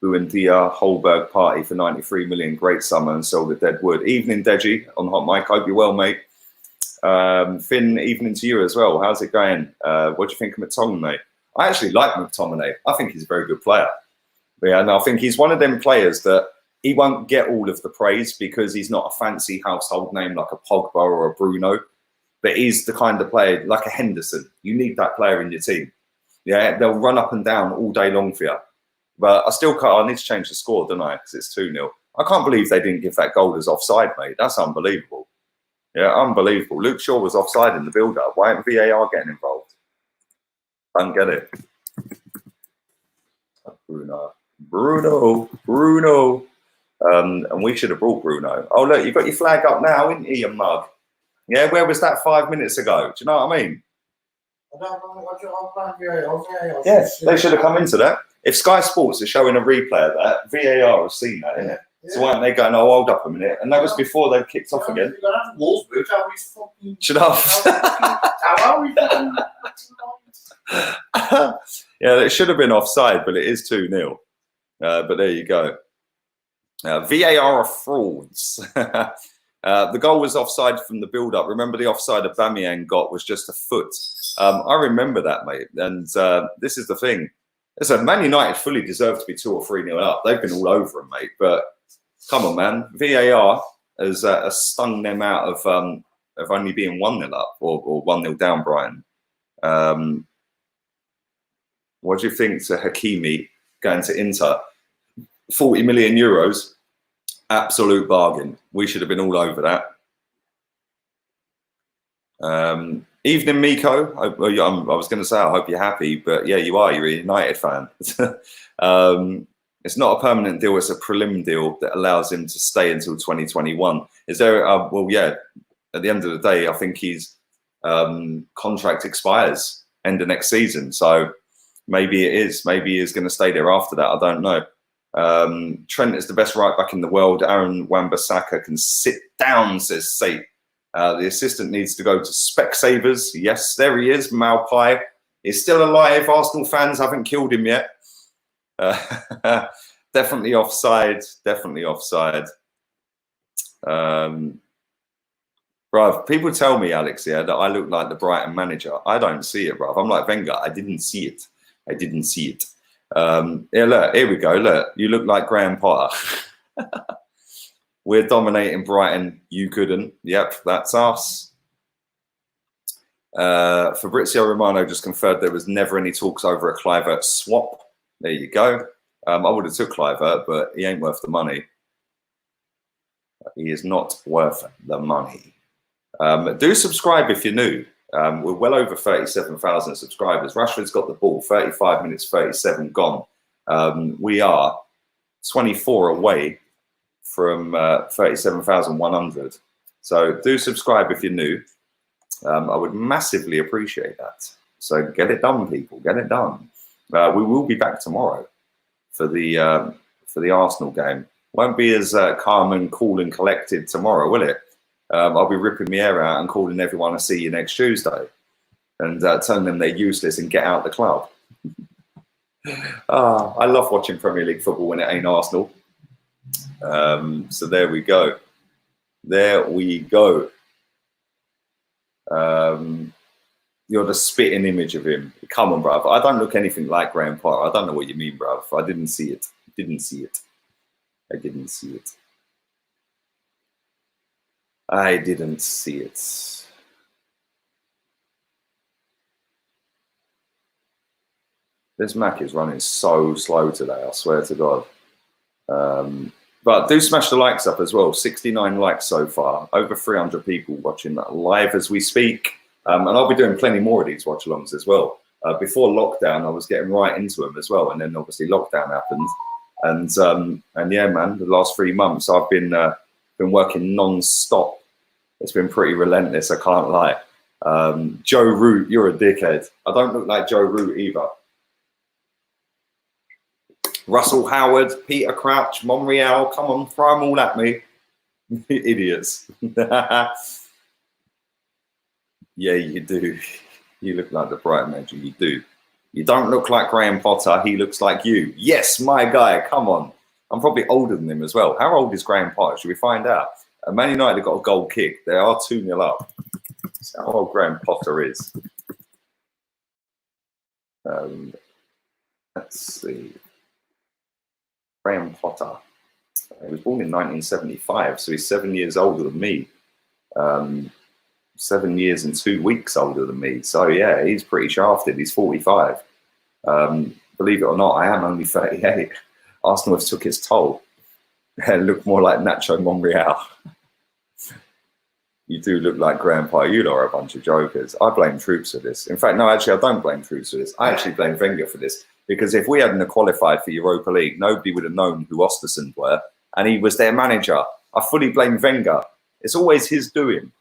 Buendia, Holberg party for 93 million. Great summer and sold a dead wood. Evening, Deji, on HOTMIC. Hope you're well, mate. Finn, evening to you as well. How's it going? What do you think of McTominay, mate? I actually like McTominay. I think he's a very good player. But yeah, and I think he's one of them players that he won't get all of the praise because he's not a fancy household name like a Pogba or a Bruno. But he's the kind of player like a Henderson. You need that player in your team. Yeah, they'll run up and down all day long for you. But I still can't. I need to change the score, don't I? Because it's 2-0. I can't believe they didn't give that goal as offside, mate. That's unbelievable. Yeah, unbelievable. Luke Shaw was offside in the build-up. Why isn't VAR getting involved? I don't get it. Bruno. And we should have brought Bruno. Oh, look, you've got your flag up now, isn't he, you mug? Yeah, where was that 5 minutes ago? Do you know what I mean? Yes, they should have come into that. If Sky Sports are showing a replay of that, VAR have seen that, innit? So why aren't they going, oh, hold up a minute? And that was before they kicked off again. Shut up. Yeah, it should have been offside, but it is 2-0. But there you go. VAR are frauds. The goal was offside from the build-up. Remember the offside Aubameyang got was just a foot. I remember that, mate. And this is the thing. Listen, Man United fully deserve to be 2 or 3-0 up. They've been all over them, mate. But come on, man. VAR has stung them out of only being 1-0 up or 1-0 down, Brighton. What do you think to Hakimi going to Inter? 40 million euros. Absolute bargain. We should have been all over that. Evening, Miko. I was going to say, I hope you're happy, but yeah, you are. You're a United fan. It's not a permanent deal. It's a prelim deal that allows him to stay until 2021. Is there? Well, yeah. At the end of the day, I think his contract expires end of next season. So maybe it is. Maybe he's going to stay there after that. I don't know. Trent is the best right back in the world. Aaron Wan-Bissaka can sit down, says Sate. The assistant needs to go to Specsavers. Yes, there he is. Maupai is still alive. Arsenal fans haven't killed him yet. Definitely offside. Definitely offside. Bruv, people tell me, Alex, yeah, that I look like the Brighton manager. I don't see it, bruv. I'm like Wenger. I didn't see it. I didn't see it. Yeah, look, here we go. Look, you look like Graham Potter. We're dominating Brighton. You couldn't. Yep, that's us. Fabrizio Romano just confirmed there was never any talks over a Kluivert swap. There you go. I would have took Kluivert, but he ain't worth the money. He is not worth the money. Do subscribe if you're new. We're well over 37,000 subscribers. Rashford's got the ball. 35 minutes, 37 gone. We are 24 away from 37,100. So do subscribe if you're new. I would massively appreciate that. So get it done, people. Get it done. We will be back tomorrow for the Arsenal game. Won't be as calm and cool and collected tomorrow, will it? I'll be ripping my hair out and calling everyone to see you next Tuesday and telling them they're useless and get out the club. I love watching Premier League football when it ain't Arsenal. So there we go. There we go. You're the spitting image of him. Come on, bruv. I don't look anything like Graham Potter. I don't know what you mean, bruv. I didn't see it. Didn't see it. I didn't see it. I didn't see it. This Mac is running so slow today, I swear to God. But do smash the likes up as well. 69 likes so far. Over 300 people watching that live as we speak. And I'll be doing plenty more of these watch-alongs as well. Before lockdown, I was getting right into them as well. And then obviously lockdown happened. And yeah, man, the last 3 months I've been working non-stop. It's been pretty relentless, I can't lie. Joe Root, you're a dickhead. I don't look like Joe Root either. Russell Howard, Peter Crouch, Monreal, come on, throw them all at me. Idiots. Yeah, you do. You look like the Brighton legend, you do. You don't look like Graham Potter, he looks like you. Yes, my guy, come on. I'm probably older than him as well. How old is Graham Potter? Should we find out? Man United have got a goal kick. They are 2-0 up. That's how old Graham Potter is. Let's see. Graham Potter. He was born in 1975, so he's 7 years older than me. 7 years and 2 weeks older than me. So yeah, he's pretty shafted. He's 45. Believe it or not, I am only 38. Arsenal has took its toll. Look more like Nacho Monreal. You do look like Grandpa. You lot are a bunch of jokers. I blame Troops for this. In fact, no, actually, I don't blame Troops for this. I actually blame Wenger for this. Because if we hadn't qualified for Europa League, nobody would have known who Ostersund were. And he was their manager. I fully blame Wenger. It's always his doing.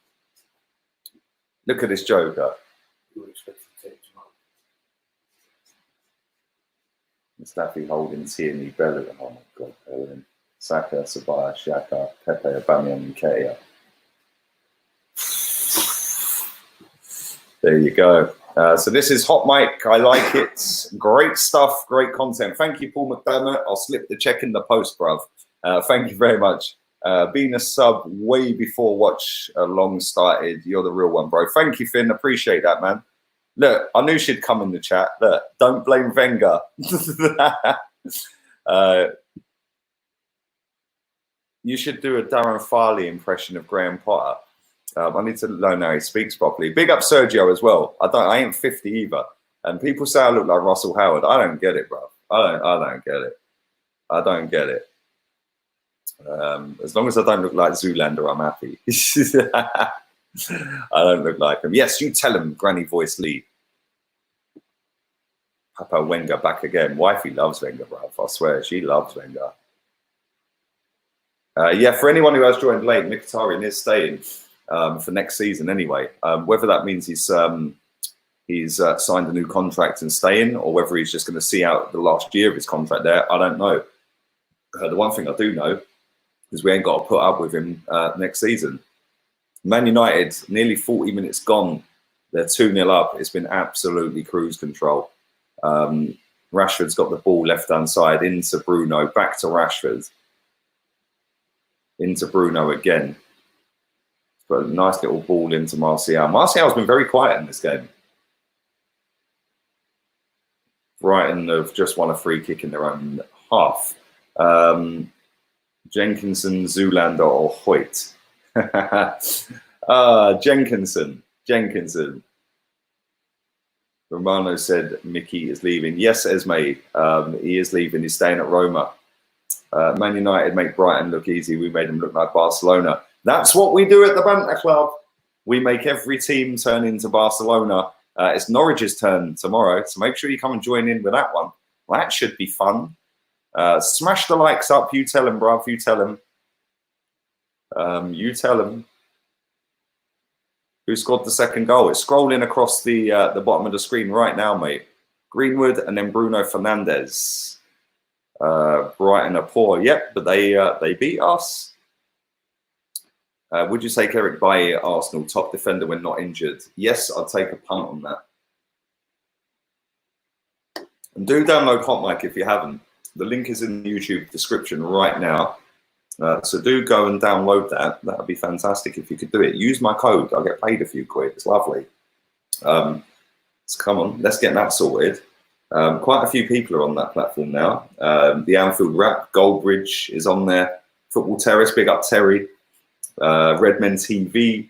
Look at this joker. Mustafi holding Tierney, Bellingham. Oh my God, Bellingham. Saka, Sabaya, Xhaka, Pepe, Aubameyang, and Keita. There you go. So this is HOTMIC. I like it. Great stuff. Great content. Thank you, Paul McDermott. I'll slip the check in the post, bruv. Thank you very much. Being a sub way before Watchalong started. You're the real one, bro. Thank you, Finn. Appreciate that, man. Look, I knew she'd come in the chat. Look, don't blame Wenger. You should do a Darren Farley impression of Graham Potter. I need to learn how he speaks properly. Big up Sergio as well. I ain't 50 either. And people say I look like Russell Howard. I don't get it, bro. I don't get it. I don't get it. As long as I don't look like Zoolander, I'm happy. I don't look like him. Yes, you tell him, Granny Voice Lee. Papa Wenger back again. Wifey loves Wenger, bro. I swear, she loves Wenger. Yeah, for anyone who has joined late, Mkhitaryan is staying for next season anyway. Whether that means he's signed a new contract and staying, or whether he's just going to see out the last year of his contract there, I don't know. The one thing I do know is we ain't got to put up with him next season. Man United, nearly 40 minutes gone. They're 2-0 up. It's been absolutely cruise control. Rashford's got the ball left-hand side into Bruno, back to Rashford. Into Bruno again. Got a nice little ball into Martial. Martial's been very quiet in this game. Brighton have just won a free kick in their own half. Jenkinson, Zoolander, or Hoyt. Jenkinson. Romano said Mickey is leaving. Yes, Esme, he is leaving. He's staying at Roma. Man United make Brighton look easy. We made them look like Barcelona. That's what we do at the Banter Club. We make every team turn into Barcelona. It's Norwich's turn tomorrow, so make sure you come and join in with that one. Well, that should be fun. Smash the likes up. You tell him, bruv. You tell him. You tell him. Who scored the second goal? It's scrolling across the bottom of the screen right now, mate. Greenwood and then Bruno Fernandes. Brighton are poor. Yep, but they beat us. Would you take Eric Bailly at Arsenal, top defender when not injured? Yes, I'd take a punt on that. And do download HOTMIC if you haven't. The link is in the YouTube description right now. So do go and download that. That would be fantastic if you could do it. Use my code. I'll get paid a few quid. It's lovely. So come on, let's get that sorted. Quite a few people are on that platform now. The Anfield Wrap, Goldbridge is on there. Football Terrace, big up Terry. Redmen TV.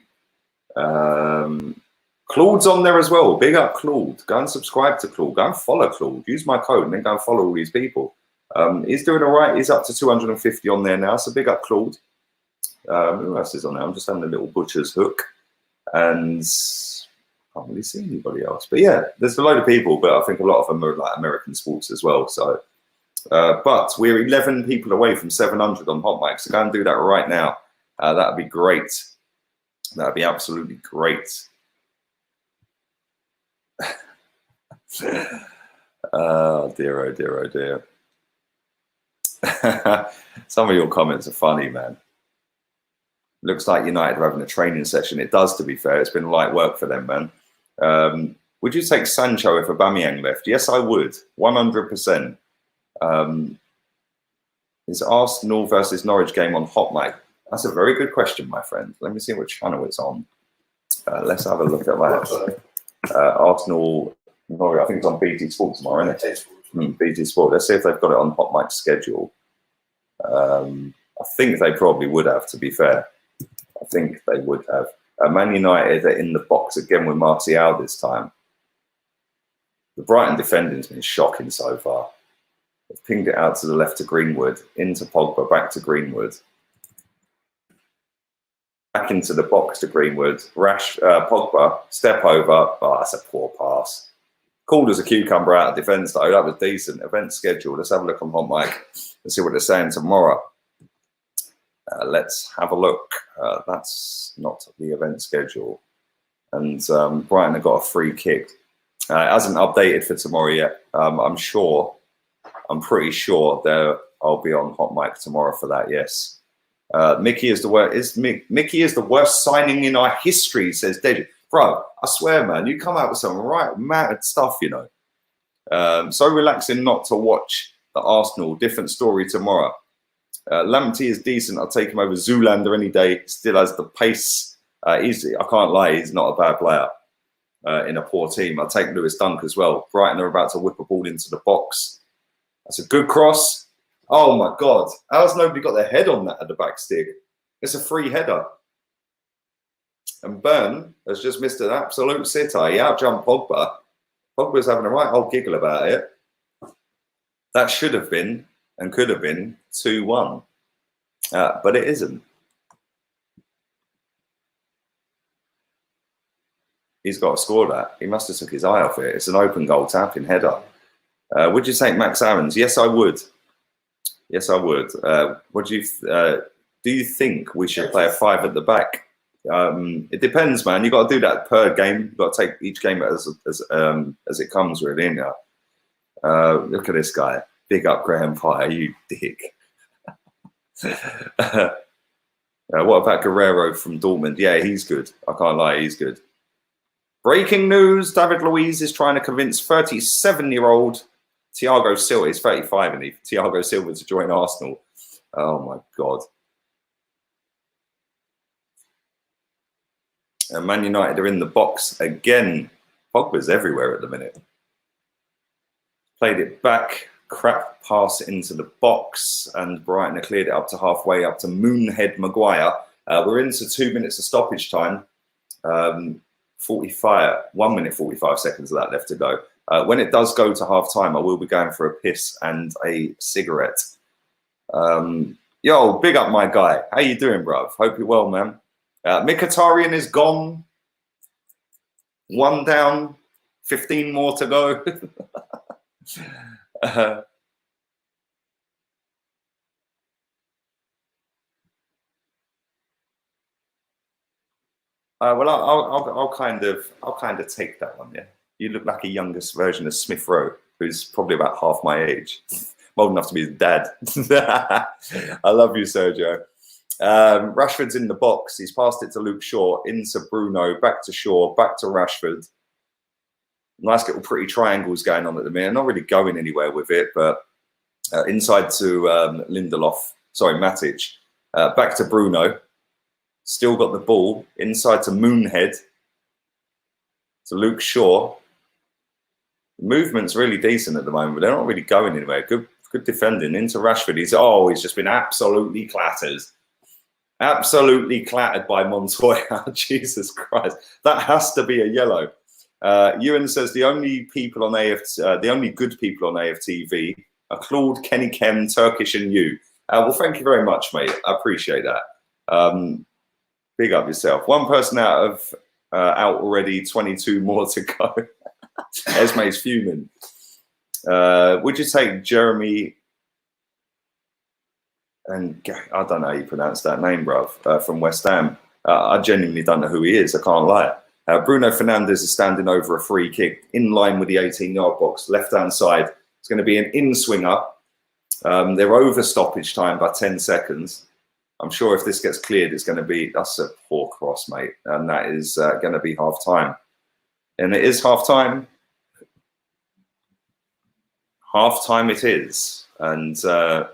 Claude's on there as well. Big up Claude. Go and subscribe to Claude. Go and follow Claude. Use my code and then go and follow all these people. He's doing all right. He's up to 250 on there now. So big up Claude. Who else is on there? I'm just having a little butcher's hook. And I can't really see anybody else. But yeah, there's a load of people. But I think a lot of them are like American sports as well. So, but we're 11 people away from 700 on HOTMIC. So go and do that right now. That would be great. That would be absolutely great. Oh dear, oh dear, oh dear. Some of your comments are funny, man. Looks like United are having a training session. It does, to be fair. It's been light work for them, man. Would you take Sancho if Aubameyang left? Yes, I would. 100%. Is Arsenal versus Norwich game on HOTMIC? That's a very good question, my friend. Let me see what channel it's on. Let's have a look at that. Arsenal, Norwich, I think it's on BT Sport tomorrow, isn't it? BT Sport. Let's see if they've got it on HOTMIC's schedule. I think they probably would have, to be fair. I think they would have. Man United are in the box again with Martial this time. The Brighton defending's been shocking so far. They've pinged it out to the left to Greenwood, into Pogba, back to Greenwood. Back into the box to Greenwood. Pogba, step over. Oh, that's a poor pass. Cold as a cucumber out of defence, though. That was decent. Event schedule. Let's have a look on HOTMIC and see what they're saying tomorrow. Let's have a look. That's not the event schedule. And Brighton have got a free kick. It hasn't updated for tomorrow yet. I'm pretty sure I'll be on HOTMIC tomorrow for that, yes. Mickey is the worst signing in our history, says Deji. Bro, I swear, man, you come out with some right mad stuff, you know. So relaxing not to watch the Arsenal. Different story tomorrow. Lamptey is decent. I'll take him over Zoolander any day. Still has the pace. I can't lie, he's not a bad player in a poor team. I'll take Lewis Dunk as well. Brighton are about to whip a ball into the box. That's a good cross. Oh my God. How's nobody got their head on that at the back stick? It's a free header. And Byrne has just missed an absolute sitter. He outjumped Pogba. Pogba's having a right old giggle about it. That should have been and could have been 2-1. But it isn't. He's got to score that. He must have took his eye off it. It's an open goal tapping header. Would you take Max Aarons? Yes, I would. Yes, I would. Do you think we should play a 5 at the back? It depends, man. You got to do that per game. You got to take each game as it comes, really. Ain't you? Look at this guy. Big up Graham Pye, you dick. What about Guerrero from Dortmund? Yeah, he's good. I can't lie, he's good. Breaking news: David Luiz is trying to convince 37-year-old Thiago Silva. He's 35, and Thiago Silva to join Arsenal. Oh my God. And Man United are in the box again. Pogba's everywhere at the minute. Played it back, crap pass into the box, and Brighton have cleared it up to halfway, up to Moonhead Maguire. We're into 2 minutes of stoppage time. 1 minute 45 seconds of that left to go. When it does go to half time, I will be going for a piss and a cigarette. Yo, big up my guy. How you doing, bruv? Hope you're well, man. Mkhitaryan is gone. 1 down, 15 more to go. Well, I'll kind of take that one. Yeah, you look like a youngest version of Smith Rowe, who's probably about half my age, old enough to be his dad. I love you, Sergio. Rashford's in the box. He's passed it to Luke Shaw, into Bruno, back to Shaw, back to Rashford. Nice little pretty triangles going on at the minute. Not really going anywhere with it, but inside to Matic. Back to Bruno. Still got the ball. Inside to Moonhead. To Luke Shaw. The movement's really decent at the moment, but they're not really going anywhere. Good defending. Into Rashford. He's just been absolutely clattered. Absolutely clattered by Montoya. Jesus Christ. That has to be a yellow. Ewan says the only good people on AFTV are Claude, Kenny Kem, Turkish, and you. Well, thank you very much, mate. I appreciate that. Big up yourself. One person out already. 22 more to go. Esme's fuming. Would you take Jeremy? And I don't know how you pronounce that name, bruv, from West Ham. I genuinely don't know who he is. I can't lie. Bruno Fernandes is standing over a free kick in line with the 18-yard box, left-hand side. It's going to be an in-swinger. They're over stoppage time by 10 seconds. I'm sure if this gets cleared, it's going to be, that's a poor cross, mate. And that is going to be half-time. And it is half-time. Half-time it is. And 2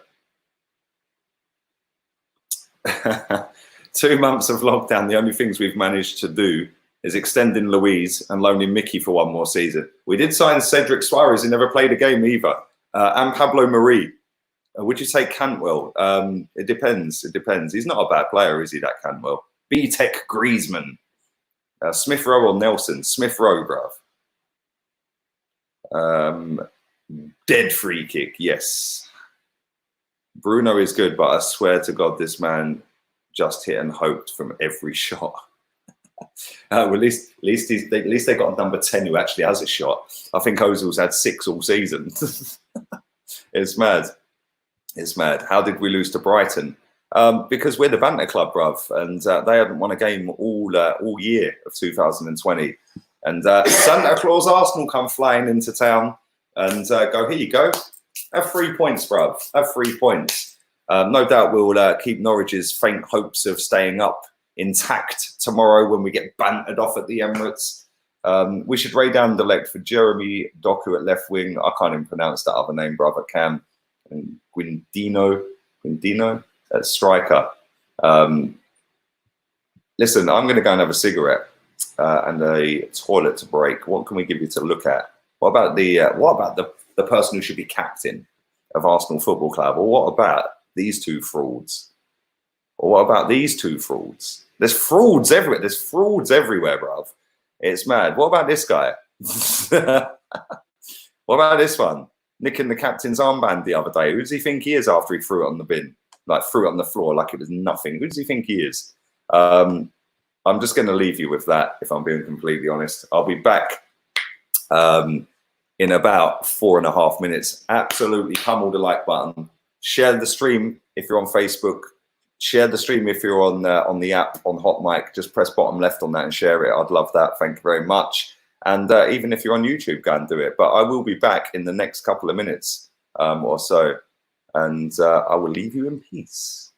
months of lockdown, the only things we've managed to do is extending Louise and loaning Mickey for one more season. We did sign Cedric Suarez, who never played a game either, and Pablo Marie. Would you take Cantwell? It depends. It depends. He's not a bad player, is he, that Cantwell? B-Tech Griezmann. Smith Rowe or Nelson? Smith Rowe, bruv. Dead free kick, yes. Bruno is good, but I swear to God, this man just hit and hoped from every shot. Well, at least they got a number 10 who actually has a shot. I think Ozil's had 6 all season. It's mad. It's mad. How did we lose to Brighton? Because we're the banter club, bruv, and they haven't won a game all year of 2020. And Santa Claus Arsenal come flying into town and go, here you go. Have 3 points, bruv. Have 3 points. No doubt we'll keep Norwich's faint hopes of staying up intact tomorrow when we get bantered off at the Emirates. We should raid down the leg for Jeremy Doku at left wing. I can't even pronounce that other name, brother Cam. And Guindino at striker. Listen, I'm going to go and have a cigarette and a toilet to break. What can we give you to look at? What about the person who should be captain of Arsenal Football Club? Or what about these 2 frauds? Or what about these 2 frauds? There's frauds everywhere. There's frauds everywhere, bruv. It's mad. What about this guy? What about this one? Nicking the captain's armband the other day. Who does he think he is after he threw it on the bin? Like threw it on the floor like it was nothing. Who does he think he is? I'm just going to leave you with that, if I'm being completely honest. I'll be back in about 4.5 minutes. Absolutely pummel the like button. Share the stream if you're on Facebook. Share the stream if you're on the app on HOTMIC. Just press bottom left on that and share it. I'd love that. Thank you very much. And even if you're on YouTube, go and do it. But I will be back in the next couple of minutes or so. And I will leave you in peace.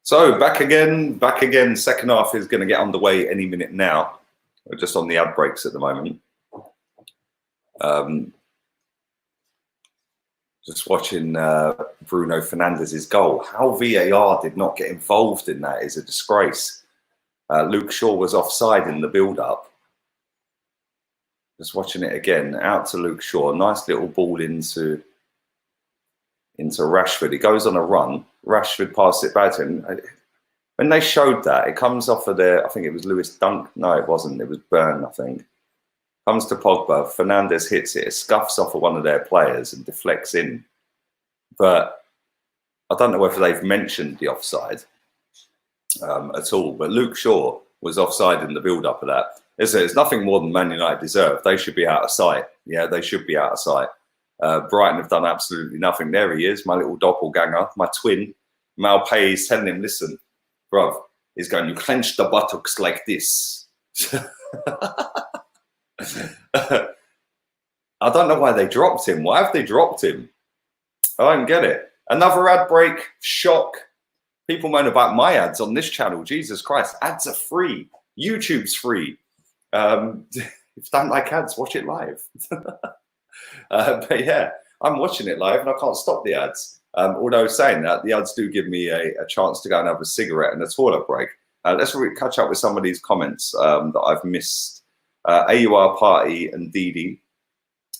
So back again. Second half is going to get underway any minute now. We're just on the ad breaks at the moment. Just watching Bruno Fernandes's goal. How VAR did not get involved in that is a disgrace. Luke Shaw was offside in the build-up. Just watching it again. Out to Luke Shaw. Nice little ball into Rashford. He goes on a run. Rashford passed it back to him. When they showed that, it comes off of their, I think it was Lewis Dunk. No, it wasn't. It was Byrne, I think. Comes to Pogba. Fernandes hits it. It scuffs off of one of their players and deflects in. But I don't know whether they've mentioned the offside at all. But Luke Shaw was offside in the build-up of that. It's nothing more than Man United deserve. They should be out of sight. Yeah, they should be out of sight. Brighton have done absolutely nothing. There he is, my little doppelganger, my twin. Malpay is telling him, listen, bruv, he's going, you clench the buttocks like this. I don't know why they dropped him. Why have they dropped him? I don't get it. Another ad break. Shock. People moan about my ads on this channel. Jesus Christ. Ads are free. YouTube's free. If you don't like ads, watch it live. But yeah, I'm watching it live and I can't stop the ads. Although saying that, the ads do give me a chance to go and have a cigarette and a toilet break. Let's catch up with some of these comments that I've missed. AUR Party and Didi.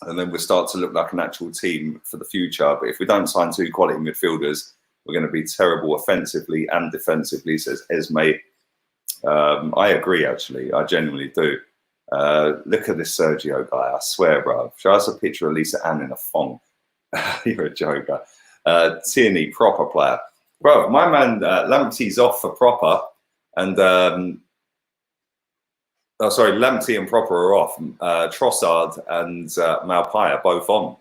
And then we'll start to look like an actual team for the future. But if we don't sign 2 quality midfielders, we're going to be terrible offensively and defensively, says Esme. I agree, actually. I genuinely do. Look at this Sergio guy. I swear, bro. Show us a picture of Lisa Ann in a thong. You're a joker. Tierney, proper player. Bro, my man Lamptey's off for proper. And, Lamptey and proper are off. Trossard and Malpay are both on.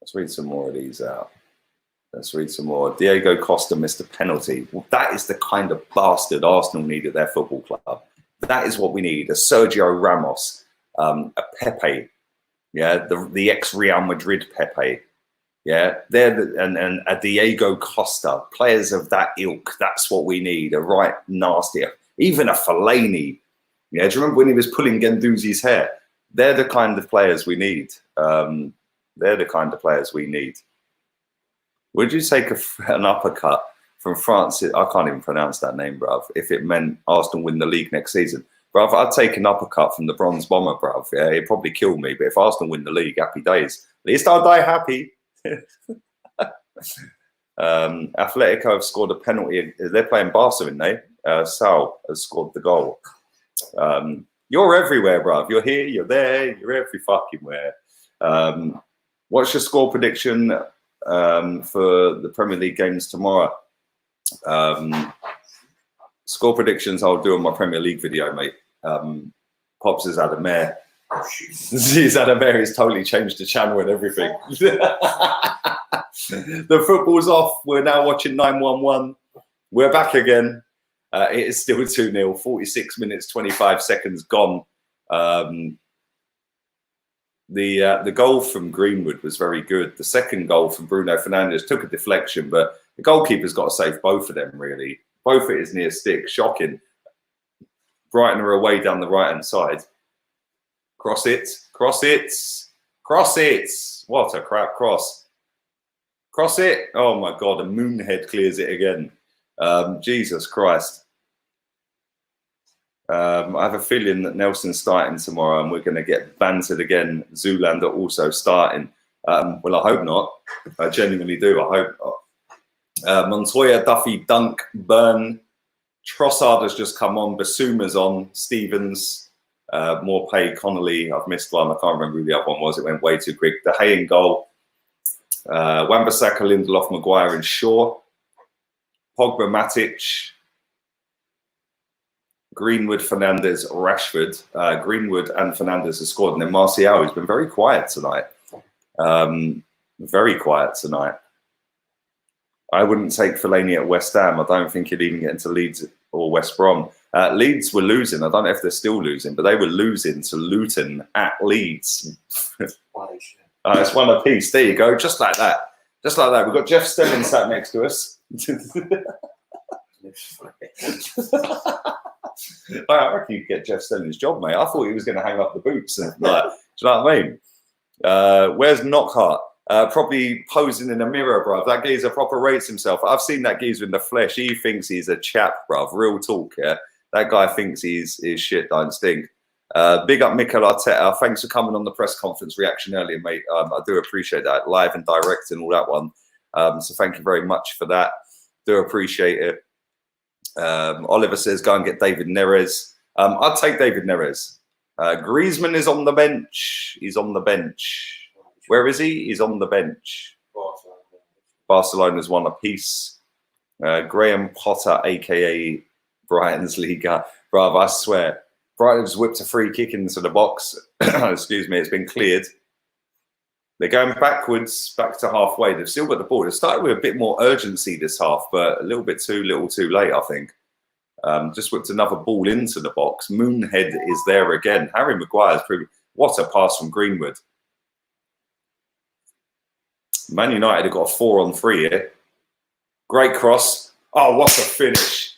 Let's read some more of these out. Let's read some more. Diego Costa missed a penalty. Well, that is the kind of bastard Arsenal need at their football club. That is what we need. A Sergio Ramos, a Pepe, yeah, the ex-Real Madrid Pepe, yeah, and a Diego Costa, players of that ilk. That's what we need. A right nasty, even a Fellaini. Yeah, do you remember when he was pulling Guendouzi's hair? They're the kind of players we need. They're the kind of players we need. Would you take an uppercut from France? I can't even pronounce that name, bruv. If it meant Arsenal win the league next season, bruv, I'd take an uppercut from the Bronze Bomber, bruv. Yeah, it'd probably kill me. But if Arsenal win the league, happy days. At least I'll die happy. Atletico have scored a penalty. They're playing Barca, aren't they? Sal has scored the goal. You're everywhere, bruv. You're here, you're there, you're every fucking where. What's your score prediction for the Premier League games tomorrow? Score predictions I'll do on my Premier League video, mate. Pops has had a mare. He's had a mare. He's totally changed the channel and everything. The football's off. We're now watching 911. We're back again. It is still 2-0. 46 minutes, 25 seconds gone. The goal from Greenwood was very good. The second goal from Bruno Fernandes took a deflection, but the goalkeeper's got to save both of them, really. Both it is near stick. Shocking. Brighton are away down the right-hand side. Cross it. Cross it. Cross it. What a crap cross. Cross it. Oh, my God. A Moonhead clears it again. Jesus Christ. I have a feeling that Nelson's starting tomorrow and we're going to get bantered again. Zoolander also starting. Well, I hope not. I genuinely do. I hope not. Montoya, Duffy, Dunk, Byrne. Trossard has just come on. Basuma's on. Stevens, Morpay, Connolly. I've missed one. I can't remember who the other one was. It went way too quick. De Gea in goal. Wan-Bissaka, Lindelof, Maguire and Shaw. Pogba, Matic. Greenwood, Fernandes, Rashford. Greenwood and Fernandes have scored. And then Martial, who's been very quiet tonight. Very quiet tonight. I wouldn't take Fellaini at West Ham. I don't think he'd even get into Leeds or West Brom. Leeds were losing. I don't know if they're still losing, but they were losing to Luton at Leeds. It's one apiece. There you go. Just like that. Just like that. We've got Jeff Stelling sat next to us. I reckon you could get Jeff Stelling's job, mate. I thought he was going to hang up the boots. And, like, do you know what I mean? Where's Knockhart? Probably posing in a mirror, bruv. That geezer proper rates himself. I've seen that geezer in the flesh. He thinks he's a chap, bruv. Real talk, yeah? That guy thinks his shit don't stink. Big up Mikel Arteta. Thanks for coming on the press conference reaction earlier, mate. I do appreciate that. Live and direct and all that one. So thank you very much for that. Do appreciate it. Oliver says, go and get David Neres. I'd take David Neres. Griezmann is on the bench. He's on the bench. Where is he? He's on the bench. Barcelona's won a piece. Graham Potter, a.k.a. Brighton's Liga. Bruv, I swear. Brighton's whipped a free kick into the box. Excuse me, it's been cleared. They're going backwards, back to halfway. They've still got the ball. They've started with a bit more urgency this half, but a little too late, I think. Just whipped another ball into the box. Moonhead is there again. Harry Maguire's proven. What a pass from Greenwood. Man United have got a 4-on-3 here. Great cross. Oh, what a finish.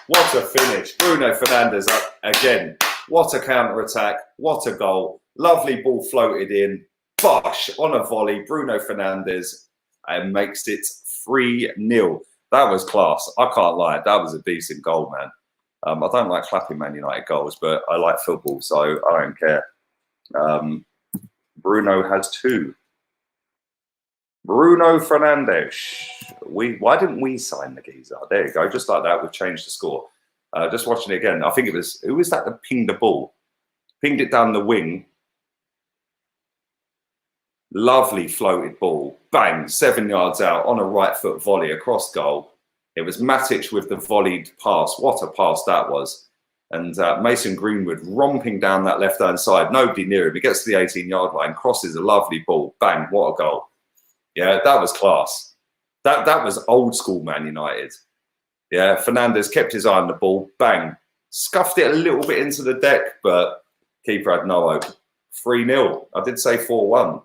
What a finish. Bruno Fernandes up again. What a counter-attack. What a goal. Lovely ball floated in. Bosh on a volley. Bruno Fernandes and makes it 3-0. That was class. I can't lie. That was a decent goal, man. I don't like clapping Man United goals, but I like football, so I don't care. Bruno has 2. Bruno Fernandes. Why didn't we sign the geezer? There you go. Just like that, we've changed the score. Just watching it again. I think it was, who was that that pinged the ball? Pinged it down the wing. Lovely floated ball. Bang, 7 yards out on a right foot volley across goal. It was Matic with the volleyed pass. What a pass that was. And Mason Greenwood romping down that left-hand side. Nobody near him. He gets to the 18-yard line, crosses a lovely ball. Bang, what a goal. Yeah, that was class. That was old school Man United. Yeah, Fernandes kept his eye on the ball. Bang. Scuffed it a little bit into the deck, but keeper had no hope. 3-0. I did say 4-1.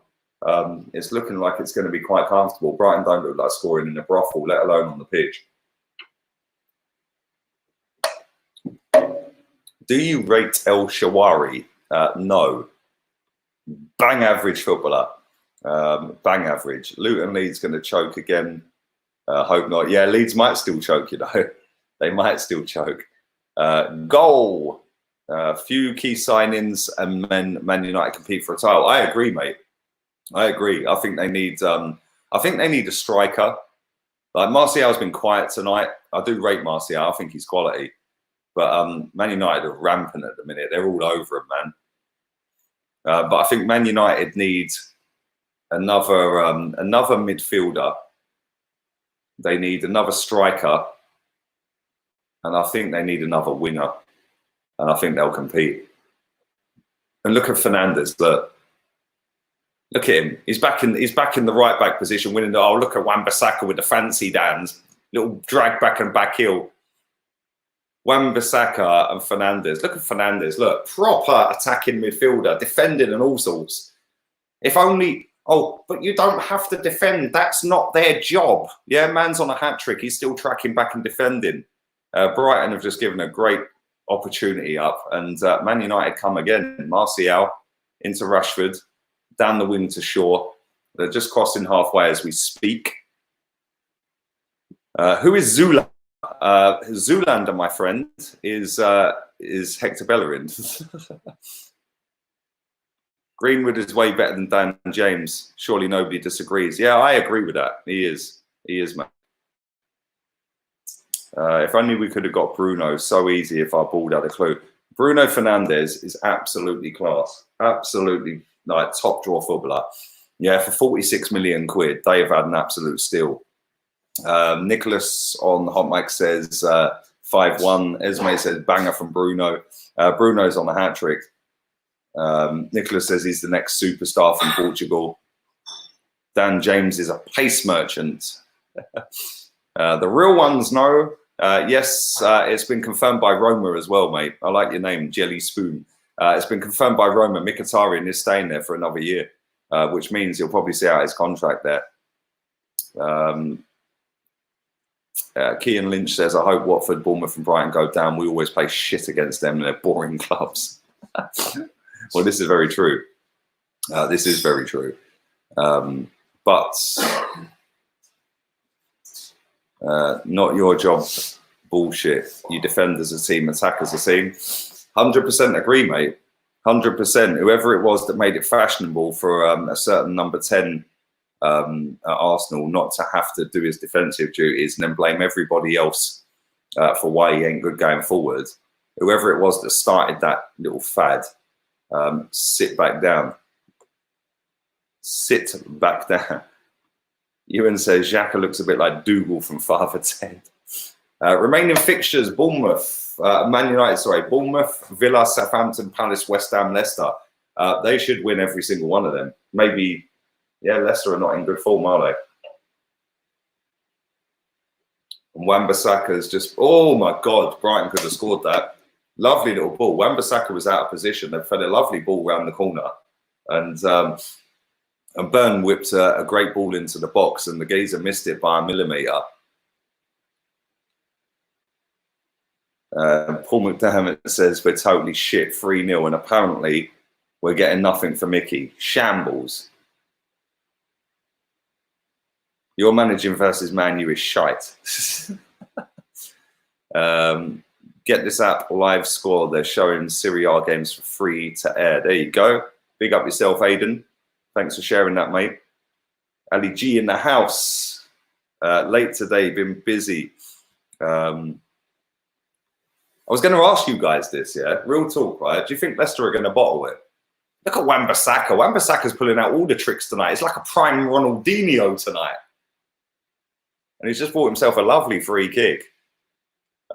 It's looking like it's going to be quite comfortable. Brighton don't look like scoring in a brothel, let alone on the pitch. Do you rate El Shawari? No. Bang average footballer. Bang average. Luton Leeds going to choke again. Hope not. Yeah, Leeds might still choke, you know. They might still choke. Goal. Few key signings and Man United compete for a title. I agree, mate. I agree. I think they need a striker. Like Martial's been quiet tonight. I do rate Martial. I think he's quality. But Man United are rampant at the minute. They're all over him, man. But I think Man United need another midfielder. They need another striker. And I think they need another winger. And I think they'll compete. And look at Fernandes. Look at him. He's back in the right back position, winning the. Oh, look at Wan-Bissaka with the fancy dance, little drag back and back heel. Wan-Bissaka and Fernandes. Look at Fernandes. Look, proper attacking midfielder, defending and all sorts. If only. Oh, but you don't have to defend. That's not their job. Yeah, man's on a hat trick. He's still tracking back and defending. Brighton have just given a great opportunity up, and Man United come again. Martial into Rashford. Down the wing to Shaw. They're just crossing halfway as we speak. Who is Zula? Zoolander, my friend, is Hector Bellerin. Greenwood is way better than Dan James. Surely nobody disagrees. Yeah, I agree with that. He is, man. If only we could have got Bruno. So easy if our ball had a clue. Bruno Fernandes is absolutely class. Absolutely. Like top draw footballer. Yeah, for 46 million quid, they have had an absolute steal. Nicholas on HOTMIC says 5-1. Esme says banger from Bruno. Bruno's on a hat trick. Nicholas says he's the next superstar from Portugal. Dan James is a pace merchant. The real ones know. Yes, it's been confirmed by Roma as well, mate. I like your name, Jelly Spoon. It's been confirmed by Roma. Mkhitaryan is staying there for another year. which means he'll probably see out his contract there. Kean Lynch says, I hope Watford, Bournemouth and Brighton go down. We always play shit against them and they're boring clubs. Well, this is very true. This is very true. But not your job, bullshit. You defend as a team, attack as a team. 100% agree, mate. 100%. Whoever it was that made it fashionable for a certain number 10 at Arsenal not to have to do his defensive duties and then blame everybody else for why he ain't good going forward. Whoever it was that started that little fad, sit back down. Sit back down. Ewan says Xhaka looks a bit like Dougal from Father Ted. Remaining fixtures: Bournemouth, Man United, Bournemouth, Villa, Southampton, Palace, West Ham, Leicester. They should win every single one of them. Maybe, yeah, Leicester are not in good form, are they? And Wan-Bissaka's just, oh my God, Brighton could have scored that. Lovely little ball. Wan-Bissaka was out of position. They fed a lovely ball round the corner. And Byrne whipped a great ball into the box and the geezer missed it by a millimetre. Paul McDermott says we're totally shit, 3-0, and apparently we're getting nothing for Mickey. Shambles. Your managing versus Man U is shite. Get this app, Live Score. They're showing Serie A games for free to air. There you go. Big up yourself, Aidan. Thanks for sharing that, mate. Ali G in the house. Late today, been busy. I was going to ask you guys this, yeah? Real talk, right? Do you think Leicester are going to bottle it? Look at Wan-Bissaka. Wan-Bissaka's pulling out all the tricks tonight. It's like a prime Ronaldinho tonight. And he's just bought himself a lovely free kick.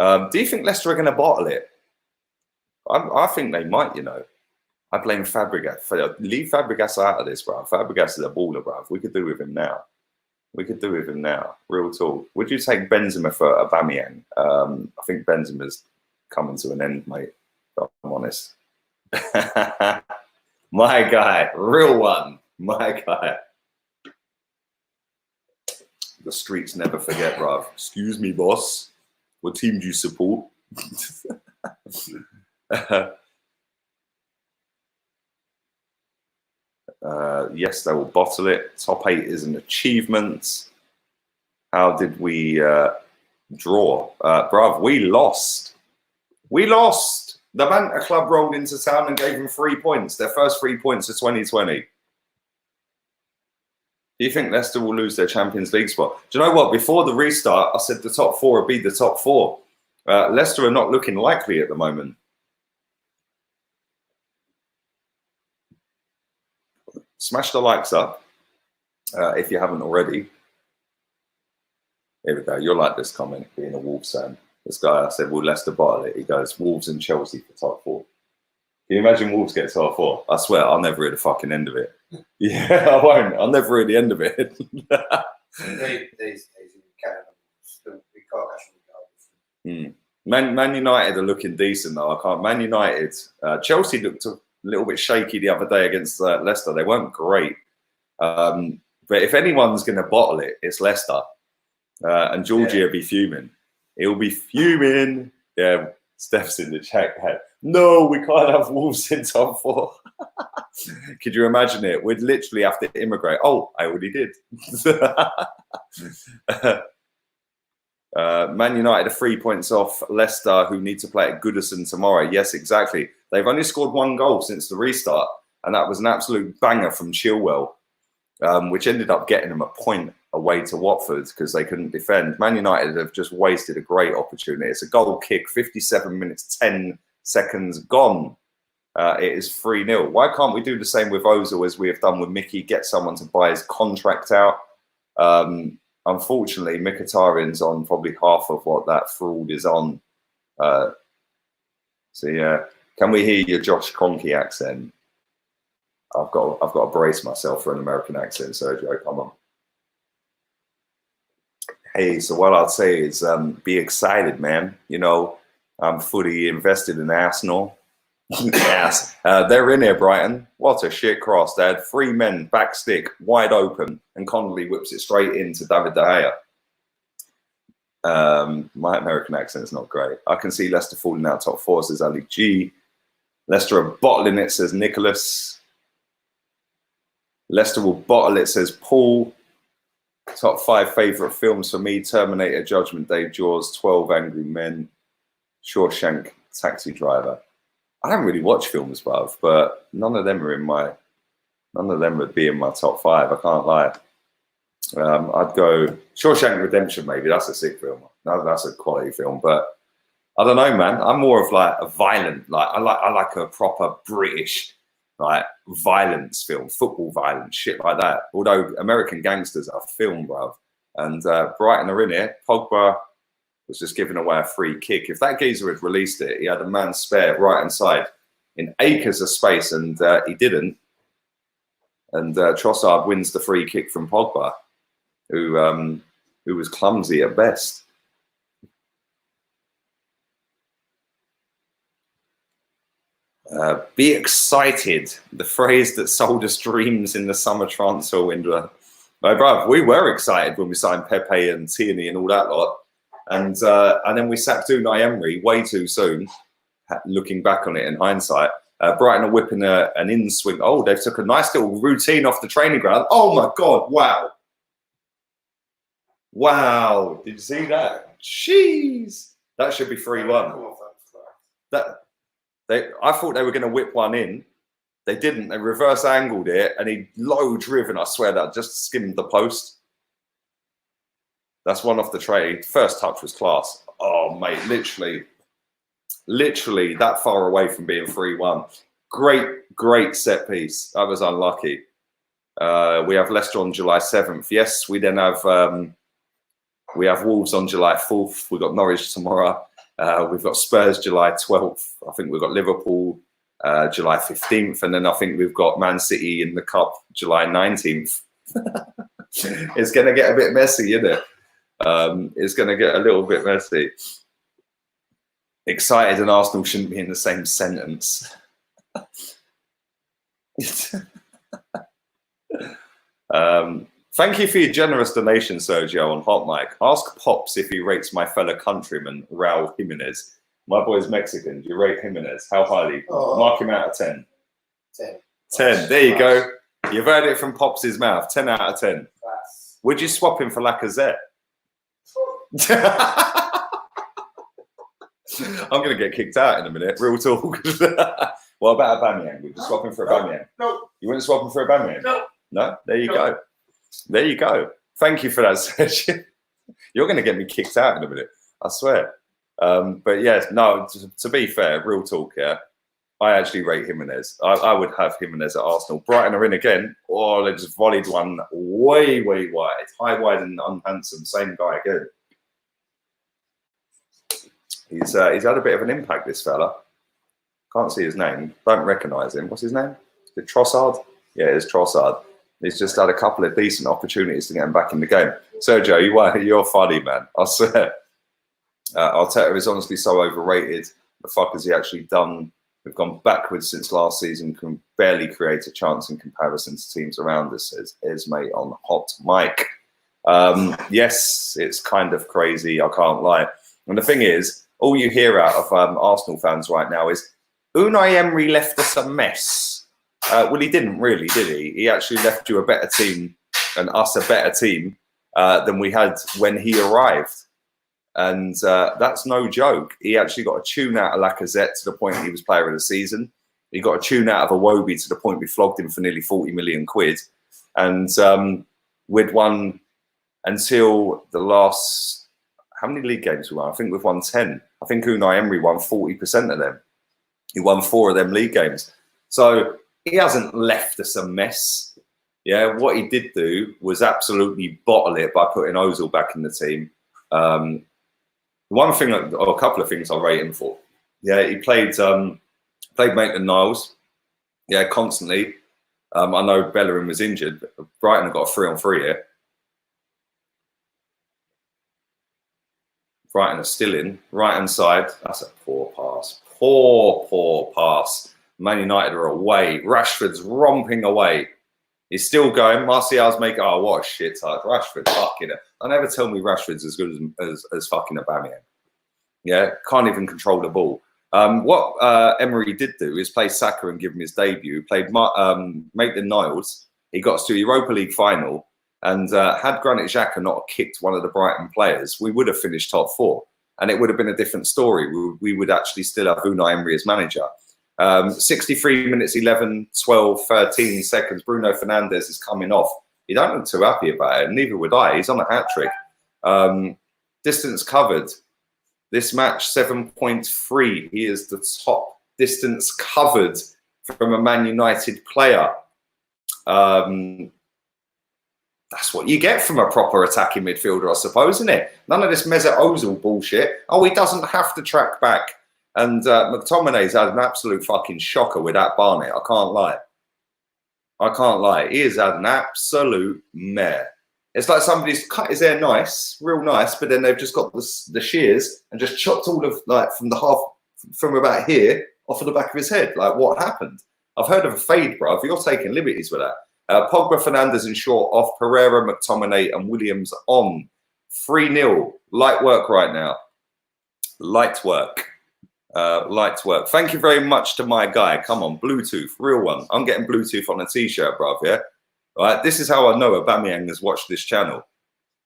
Do you think Leicester are going to bottle it? I think they might, you know. I blame Fabregas. Leave Fabregas out of this, bro. Fabregas is a baller, bro. We could do with him now. We could do with him now. Real talk. Would you take Benzema for Aubameyang? I think Benzema's coming to an end, mate. If I'm honest. My guy. Real one. My guy. The streets never forget, bruv. Excuse me, boss. What team do you support? Yes, they will bottle it. Top 8 is an achievement. How did we draw? Bruv, we lost. We lost. The Manta Club rolled into town and gave them 3 points. Their first 3 points of 2020. Do you think Leicester will lose their Champions League spot? Do you know what? Before the restart, I said the top 4 would be the top 4. Leicester are not looking likely at the moment. Smash the likes up if you haven't already. Here we go. You'll like this comment, being a Wolves fan. This guy, I said, will Leicester bottle it? He goes, Wolves and Chelsea for top 4. Can you imagine Wolves get top 4? I swear, I'll never hear the fucking end of it. Yeah, I won't. I'll never hear the end of it. These days in Canada, we can't actually go. Man United are looking decent, though. I can't. Man United, Chelsea looked a little bit shaky the other day against Leicester. They weren't great. But if anyone's going to bottle it, it's Leicester. And Georgie will be fuming. He'll be fuming. Yeah, Steph's in the chat. No, we can't have Wolves in top 4. Could you imagine it? We'd literally have to immigrate. Oh, I already did. Man United are 3 points off Leicester, who need to play at Goodison tomorrow. Yes, exactly. They've only scored 1 goal since the restart, and that was an absolute banger from Chilwell, which ended up getting them a point away to Watford because they couldn't defend. Man United have just wasted a great opportunity. It's a goal kick, 57 minutes, 10 seconds gone. It is 3-0. Why can't we do the same with Ozil as we have done with Mickey, get someone to buy his contract out? Unfortunately, Mkhitaryan's on probably half of what that fraud is on. So yeah, can we hear your Josh Kroenke accent? I've got to brace myself for an American accent, Sergio. Come on. Hey, so what I'll say is be excited, man. You know, I'm fully invested in Arsenal. Yes, they're in here, Brighton. What a shit cross. They had 3 men, back stick, wide open, and Connolly whips it straight into David De Gea. My American accent is not great. I can see Leicester falling out top 4, says Ali G. Leicester are bottling it, says Nicholas. Leicester will bottle it, says Paul. Top 5 favourite films for me: Terminator, Judgment Day, Jaws, 12 Angry Men, Shawshank, Taxi Driver. I don't really watch films, bruv, but none of them would be in my top 5. I can't lie. I'd go Shawshank Redemption, maybe. That's a sick film. That's a quality film, but I don't know, man. I'm more of like a violent, I like a proper British, like violence film, football violence, shit like that. Although American Gangsters are film, bruv. And Brighton are in it. Pogba was just giving away a free kick. If that geezer had released it, he had a man spare right hand side in acres of space, and he didn't. And Trossard wins the free kick from Pogba, who was clumsy at best. Be excited. The phrase that sold us dreams in the summer transfer window. My bruv, we were excited when we signed Pepe and Tierney and all that lot. And then we sacked Unai Emery way too soon, looking back on it in hindsight. Brighton are whipping an in-swing. Oh, they've took a nice little routine off the training ground. Oh, my God. Wow. Wow. Did you see that? Jeez. That should be 3-1. I thought they were going to whip one in. They didn't. They reverse angled it, and he low driven. I swear that just skimmed the post. That's one off the tray. First touch was class. Oh, mate, literally that far away from being 3-1. Great set piece. That was unlucky. We have Leicester on July 7th. Yes, we then have Wolves on July 4th. We've got Norwich tomorrow. We've got Spurs July 12th. I think we've got Liverpool July 15th. And then I think we've got Man City in the Cup July 19th. It's going to get a bit messy, isn't it? It's going to get a little bit messy. Excited and Arsenal shouldn't be in the same sentence. Thank you for your generous donation, Sergio, on HOTMIC. Ask Pops if he rates my fellow countryman, Raul Jimenez. My boy's Mexican. Do you rate Jimenez? How highly? Oh. Mark him out of 10. 10. 10. There you go. You've heard it from Pops' mouth. 10 out of 10. Class. Would you swap him for Lacazette? I'm going to get kicked out in a minute. Real talk. What about Aubameyang? Would you swap him for Aubameyang? No. You wouldn't swap him for Aubameyang? No. No? There you go. There you go. Thank you for that, Sergio. You're going to get me kicked out in a minute. I swear. But yes, no, to be fair, real talk, yeah. I actually rate Jimenez. I would have Jimenez at Arsenal. Brighton are in again. Oh, they just volleyed one way wide. High, wide and unhandsome. Same guy again. He's had a bit of an impact, this fella. Can't see his name. Don't recognise him. What's his name? Is it Trossard? Yeah, it's Trossard. He's just had a couple of decent opportunities to get him back in the game. Sergio, you're funny, man. I swear. Arteta is honestly so overrated. The fuck has he actually done? We've gone backwards since last season. Can barely create a chance in comparison to teams around us, says Esme on HOTMIC. Yes, it's kind of crazy. I can't lie. And the thing is, all you hear out of Arsenal fans right now is Unai Emery left us a mess. Well, he didn't really, did he? He actually left you a better team and us a better team than we had when he arrived. And that's no joke. He actually got a tune out of Lacazette to the point he was player of the season. He got a tune out of Iwobi to the point we flogged him for nearly 40 million quid. And we'd won until the last, how many league games we won? I think we've won 10. I think Unai Emery won 40% of them. He won 4 of them league games. So he hasn't left us a mess. Yeah, what he did do was absolutely bottle it by putting Ozil back in the team. One thing, or a couple of things I'll rate him for. Yeah, he played Maitland-Niles. Yeah, constantly. I know Bellerin was injured, but Brighton have got a 3-on-3 here. Brighton are still in. Right-hand side. That's a poor pass. Poor pass. Man United are away. Rashford's romping away. He's still going. Martial's making, oh, what a shit touch. Rashford, fucking it. Don't ever tell me Rashford's as good as fucking Aubameyang. Yeah, can't even control the ball. What Emery did do is play Saka and give him his debut. Played Maitland-Niles. He got us to a Europa League final. And had Granit Xhaka not kicked one of the Brighton players, we would have finished top 4. And it would have been a different story. We would actually still have Unai Emery as manager. 63 minutes, 11, 12, 13 seconds. Bruno Fernandes is coming off. You don't look too happy about it. Neither would I. He's on a hat-trick. Distance covered. This match, 7.3. He is the top distance covered from a Man United player. That's what you get from a proper attacking midfielder, I suppose, isn't it? None of this Mesut Ozil bullshit. Oh, he doesn't have to track back. And McTominay's had an absolute fucking shocker with that Barnet. I can't lie. I can't lie. He has had an absolute mare. It's like somebody's cut his hair nice, real nice, but then they've just got the shears and just chopped all of, like, from the half, from about here, off of the back of his head. Like, what happened? I've heard of a fade, bro. If you're taking liberties with that. Pogba, Fernandes and Shaw off, Pereira, McTominay and Williams on. 3-0. Light work right now. Light work. Light work. Thank you very much to my guy. Come on, Bluetooth, real one. I'm getting Bluetooth on a t-shirt, bruv, yeah? All right, this is how I know Aubameyang has watched this channel.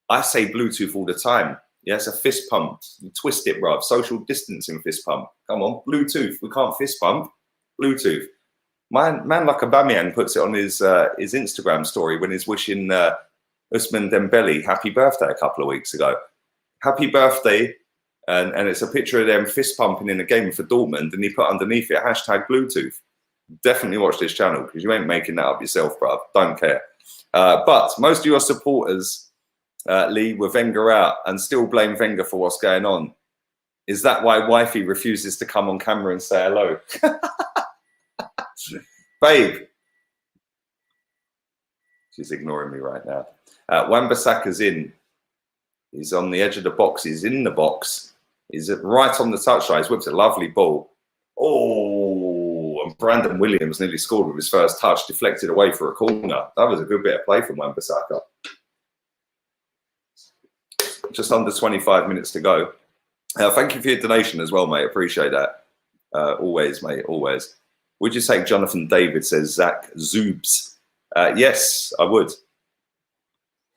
I say Bluetooth all the time. Yeah, it's a fist pump. You twist it, bruv. Social distancing fist pump. Come on, Bluetooth. We can't fist pump. Bluetooth. Man like Aubameyang puts it on his Instagram story when he's wishing Ousmane Dembele happy birthday a couple of weeks ago. Happy birthday. And it's a picture of them fist pumping in a game for Dortmund, and he put underneath it hashtag Bluetooth. Definitely watch this channel because you ain't making that up yourself, bruv. Don't care. But most of your supporters, Lee, were Wenger out and still blame Wenger for what's going on. Is that why wifey refuses to come on camera and say hello? Babe. She's ignoring me right now. Wan-Bissaka's in. He's on the edge of the box. He's in the box. He's right on the touchline. He's whipped a lovely ball. Oh, and Brandon Williams nearly scored with his first touch, deflected away for a corner. That was a good bit of play from Wan-Bissaka. Just under 25 minutes to go. Thank you for your donation as well, mate. Appreciate that. Always, mate, always. Would you take Jonathan David, says Zach Zoobs? Yes, I would.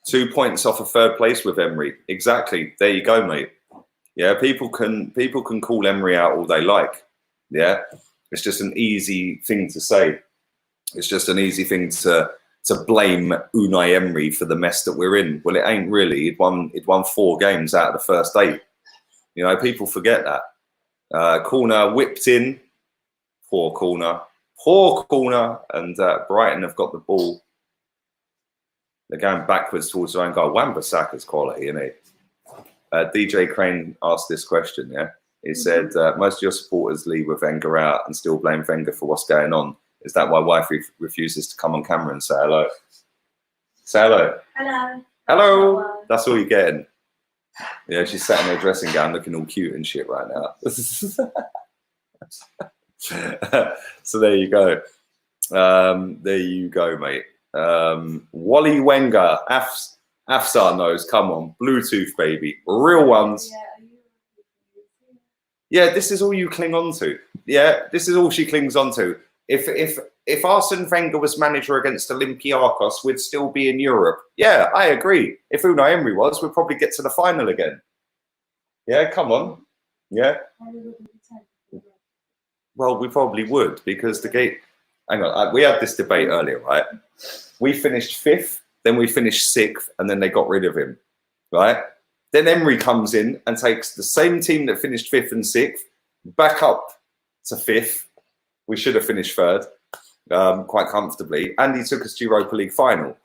2 points off of third place with Emery. Exactly. There you go, mate. Yeah, people can call Emery out all they like. Yeah, it's just an easy thing to say. It's just an easy thing to blame Unai Emery for the mess that we're in. Well, it ain't really. He'd won 4 games out of the first 8. You know, people forget that. Corner whipped in. Poor corner. Poor corner. And Brighton have got the ball. They're going backwards towards their own goal. Wan-Bissaka's quality, isn't he? DJ Crane asked this question, yeah? He said, most of your supporters leave with Wenger out and still blame Wenger for what's going on. Is that why wife refuses to come on camera and say hello? Say hello. Hello. Hello. That's all you're getting. Yeah, she's sat in her dressing gown looking all cute and shit right now. So there you go. There you go, mate. Wally Wenger, Afsar knows. Come on, Bluetooth, baby, real ones. Yeah, this is all you cling on to. Yeah, this is all she clings on to. If Arsene Wenger was manager against Olympiacos, we'd still be in Europe. Yeah, I agree. If Unai Emery was, we'd probably get to the final again. Yeah, come on. Yeah. Well, we probably would because the gate. Hang on, we had this debate earlier, right? We finished 5th, then we finished 6th, and then they got rid of him, right? Then Emery comes in and takes the same team that finished 5th and 6th back up to 5th. We should have finished 3rd quite comfortably, and he took us to Europa League final.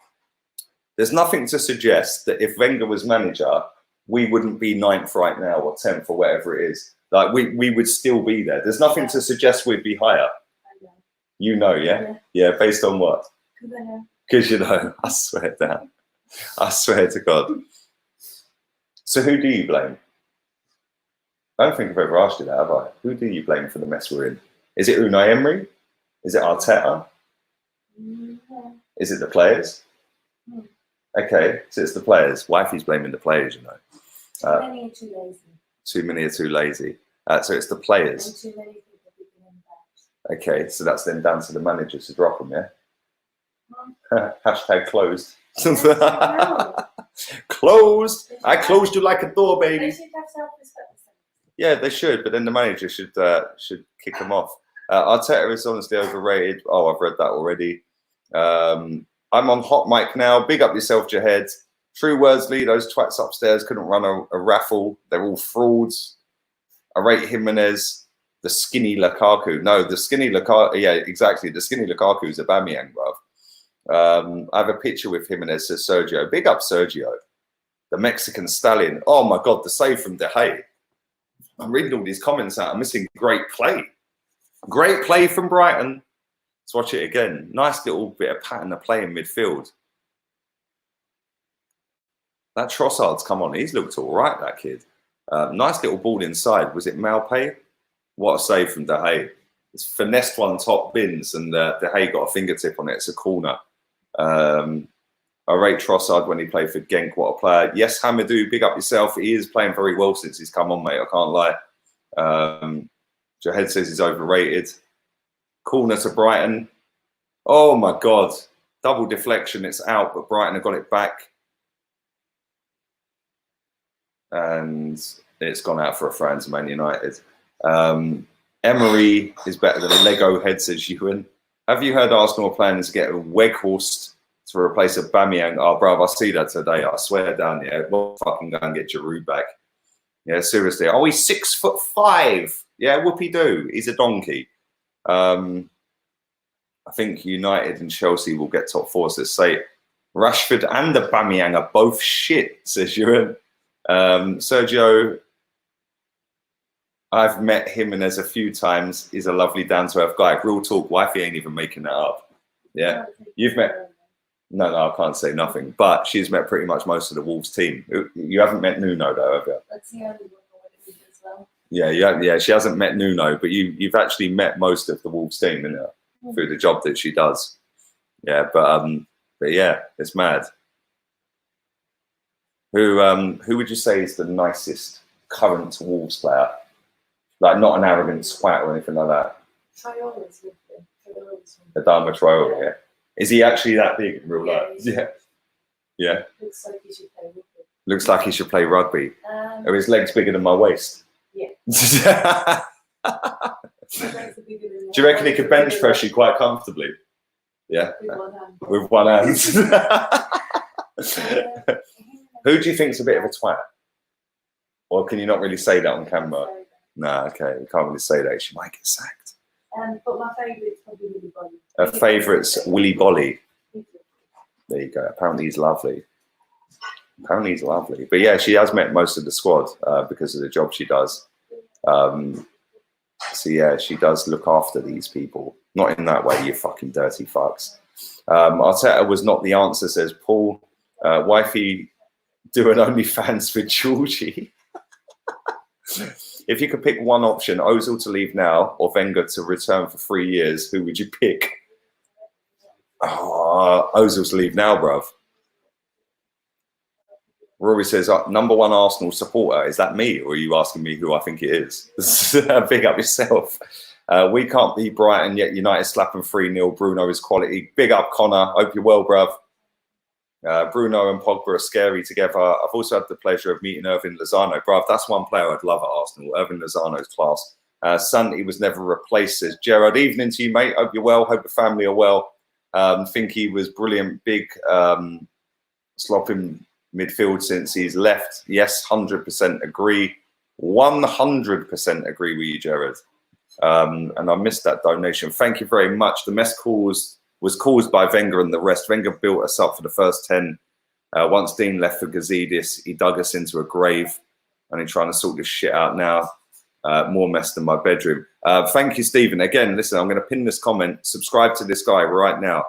There's nothing to suggest that if Wenger was manager, we wouldn't be 9th right now or 10th or whatever it is. Like we would still be there. There's nothing to suggest we'd be higher. You know, yeah? Yeah, based on what? Because you know, I swear down. I swear to God. So who do you blame? I don't think I've ever asked you that, have I? Who do you blame for the mess we're in? Is it Unai Emery? Is it Arteta? Is it the players? Okay, so it's the players. Wifey's blaming the players, you know. Too many are too lazy. Too many are too lazy. So it's the players. And too many people are picking them back. Okay, so that's then down to the managers to drop them, yeah? Hashtag closed. Closed. I closed you like a door, They baby. should have self-respect. Yeah, they should, but then the manager should kick them off. Arteta is honestly overrated. Oh, I've read that already. I'm on HOTMIC now. Big up yourself, Jahed. True Worsley, those twats upstairs couldn't run a raffle. They're all frauds. I rate Jimenez, the skinny Lukaku. No, the skinny Lukaku. Yeah, exactly. The skinny Lukaku is a Aubameyang, bruv. I have a picture with Jimenez, says Sergio. Big up Sergio, the Mexican stallion. Oh my God, the save from De Gea. I'm reading all these comments out. I'm missing great play. Great play from Brighton. Let's watch it again. Nice little bit of pattern of play in midfield. That Trossard's come on. He's looked all right, that kid. Nice little ball inside. Was it Malpay? What a save from De Gea. It's finessed one top bins and De Gea got a fingertip on it. It's a corner. I rate Trossard when he played for Genk. What a player. Yes, Hamadou, big up yourself. He is playing very well since he's come on, mate. I can't lie. Jahed says he's overrated. Corner to Brighton. Oh, my God. Double deflection. It's out, but Brighton have got it back. And it's gone out for a France Man United. Emery is better than a Lego head, says Ewan. Have you heard Arsenal are planning to get a Weghorst to replace Aubameyang? Oh, bruv, I see that today. I swear down, yeah. We'll fucking go and get Giroud back. Yeah, seriously. Oh, he's 6'5". Yeah, whoopee-doo. He's a donkey. I think United and Chelsea will get top four. So say Rashford and Aubameyang are both shit, says Ewan. Sergio, I've met Jimenez a few times. He's a lovely, down-to-earth guy. Real talk, wifey ain't even making that up. Yeah, you've met... No, I can't say nothing. But she's met pretty much most of the Wolves team. You haven't met Nuno, though, have you? That's the only one I would as well. Yeah, she hasn't met Nuno, but you've actually met most of the Wolves team, isn't it? Through the job that she does. Yeah, but yeah, it's mad. Who would you say is the nicest current Wolves player? Like, not an arrogant twat or anything like that. Traore's with Adama Traore, yeah. Is he actually that big in real life? Yeah. Yeah. Looks like he should play rugby. Looks like he should play rugby. Are his legs bigger than my waist? Yeah. Do you reckon he could bench press you quite comfortably? Yeah. With one hand. Who do you think's a bit of a twat? Or can you not really say that on camera? No, okay, we can't really say that. She might get sacked. But my favourite's probably Willy Bolly. Her favourite's Willy Bolly. There you go. Apparently he's lovely. But yeah, she has met most of the squad because of the job she does. So yeah, she does look after these people. Not in that way, you fucking dirty fucks. Arteta was not the answer, says Paul. Wifey doing OnlyFans for Georgie. If you could pick one option, Ozil to leave now or Wenger to return for 3 years, who would you pick? Oh, Ozil to leave now, bruv. Rory says, number one Arsenal supporter. Is that me, or are you asking me who I think it is? Big up yourself. We can't beat Brighton, yet United slapping 3-0. Bruno is quality. Big up, Connor. Hope you're well, bruv. Bruno and Pogba are scary together. I've also had the pleasure of meeting Irving Lozano. Bruv, that's one player I'd love at Arsenal. Irving Lozano's class. Son, he was never replaced, says Gerard. Evening to you, mate. Hope you're well. Hope the family are well. Think he was brilliant. Big slopping midfield since he's left. Yes, 100% agree. 100% agree with you, Gerard. And I missed that donation. Thank you very much. The mess was caused by Wenger and the rest. Wenger built us up for the first 10. Once Dean left for Gazidis, he dug us into a grave, and he's trying to sort this shit out now. More mess than my bedroom. Thank you, Stephen. Again, listen, I'm going to pin this comment. Subscribe to this guy right now.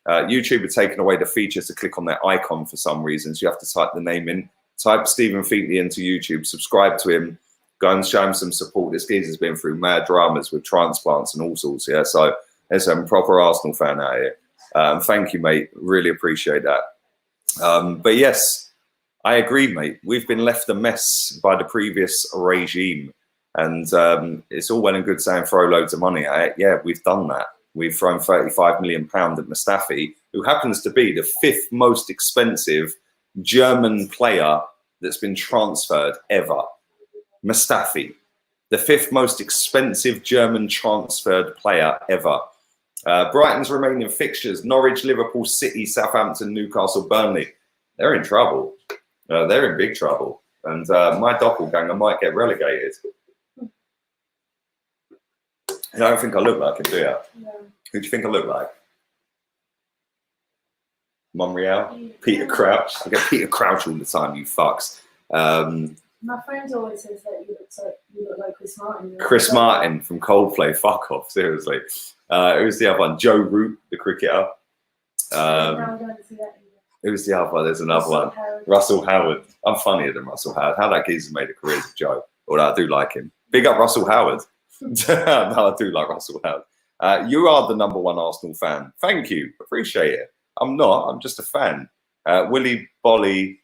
YouTube are taking away the feature to click on their icon for some reason, so you have to type the name in. Type Stephen Featley into YouTube. Subscribe to him. go and show him some support. This geezer's been through mad dramas with transplants and all sorts. Yeah, so there's a proper Arsenal fan out here. Thank you, mate. Really appreciate that. But yes, I agree, mate. We've been left a mess by the previous regime. And it's all well and good saying throw loads of money at it. Yeah, we've done that. We've thrown £35 million at Mustafi, who happens to be the 5th most expensive German player that's been transferred ever. Mustafi, the 5th most expensive German transferred player ever. Brighton's remaining fixtures: Norwich, Liverpool, City, Southampton, Newcastle, Burnley. They're in trouble. They're in big trouble. And my doppelganger might get relegated. I don't think I look like him, do you? No. Who do you think I look like? Monreal? Yeah. Peter Crouch? I get Peter Crouch all the time, you fucks. My friend always says that you look like Chris Martin. Chris Martin from Coldplay. Fuck off, seriously. Who's the other one? Joe Root, the cricketer. No, I don't see that either. Who's the other one? There's another one. Russell Howard. I'm funnier than Russell Howard. How that geezer's made a career as a joke. Although I do like him. Big up Russell Howard. No, I do like Russell Howard. You are the #1 Arsenal fan. Thank you. Appreciate it. I'm not. I'm just a fan. Willie Bolly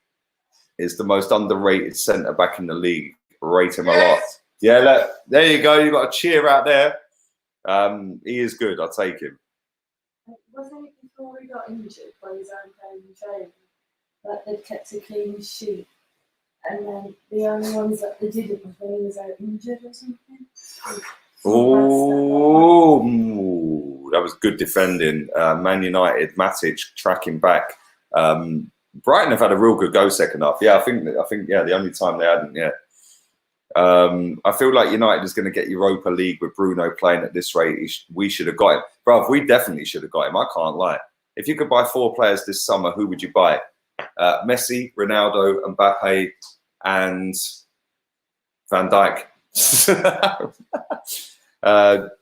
is the most underrated centre-back in the league. Rate him a lot. Yeah, look, there you go. You got a cheer out there. He is good. I'll take him. Wasn't it before he got injured by his own playing training that they'd kept a clean sheet? And then the only ones that they didn't was when he was out injured or something. Oh, that was good defending. Man United, Matic tracking back. Brighton have had a real good go second half. Yeah, I think yeah, the only time they hadn't yet. I feel like United is going to get Europa League with Bruno playing at this rate. We should have got him. Bro, we definitely should have got him. I can't lie. If you could buy 4 players this summer, who would you buy? Messi, Ronaldo, Mbappe, and Van Dijk.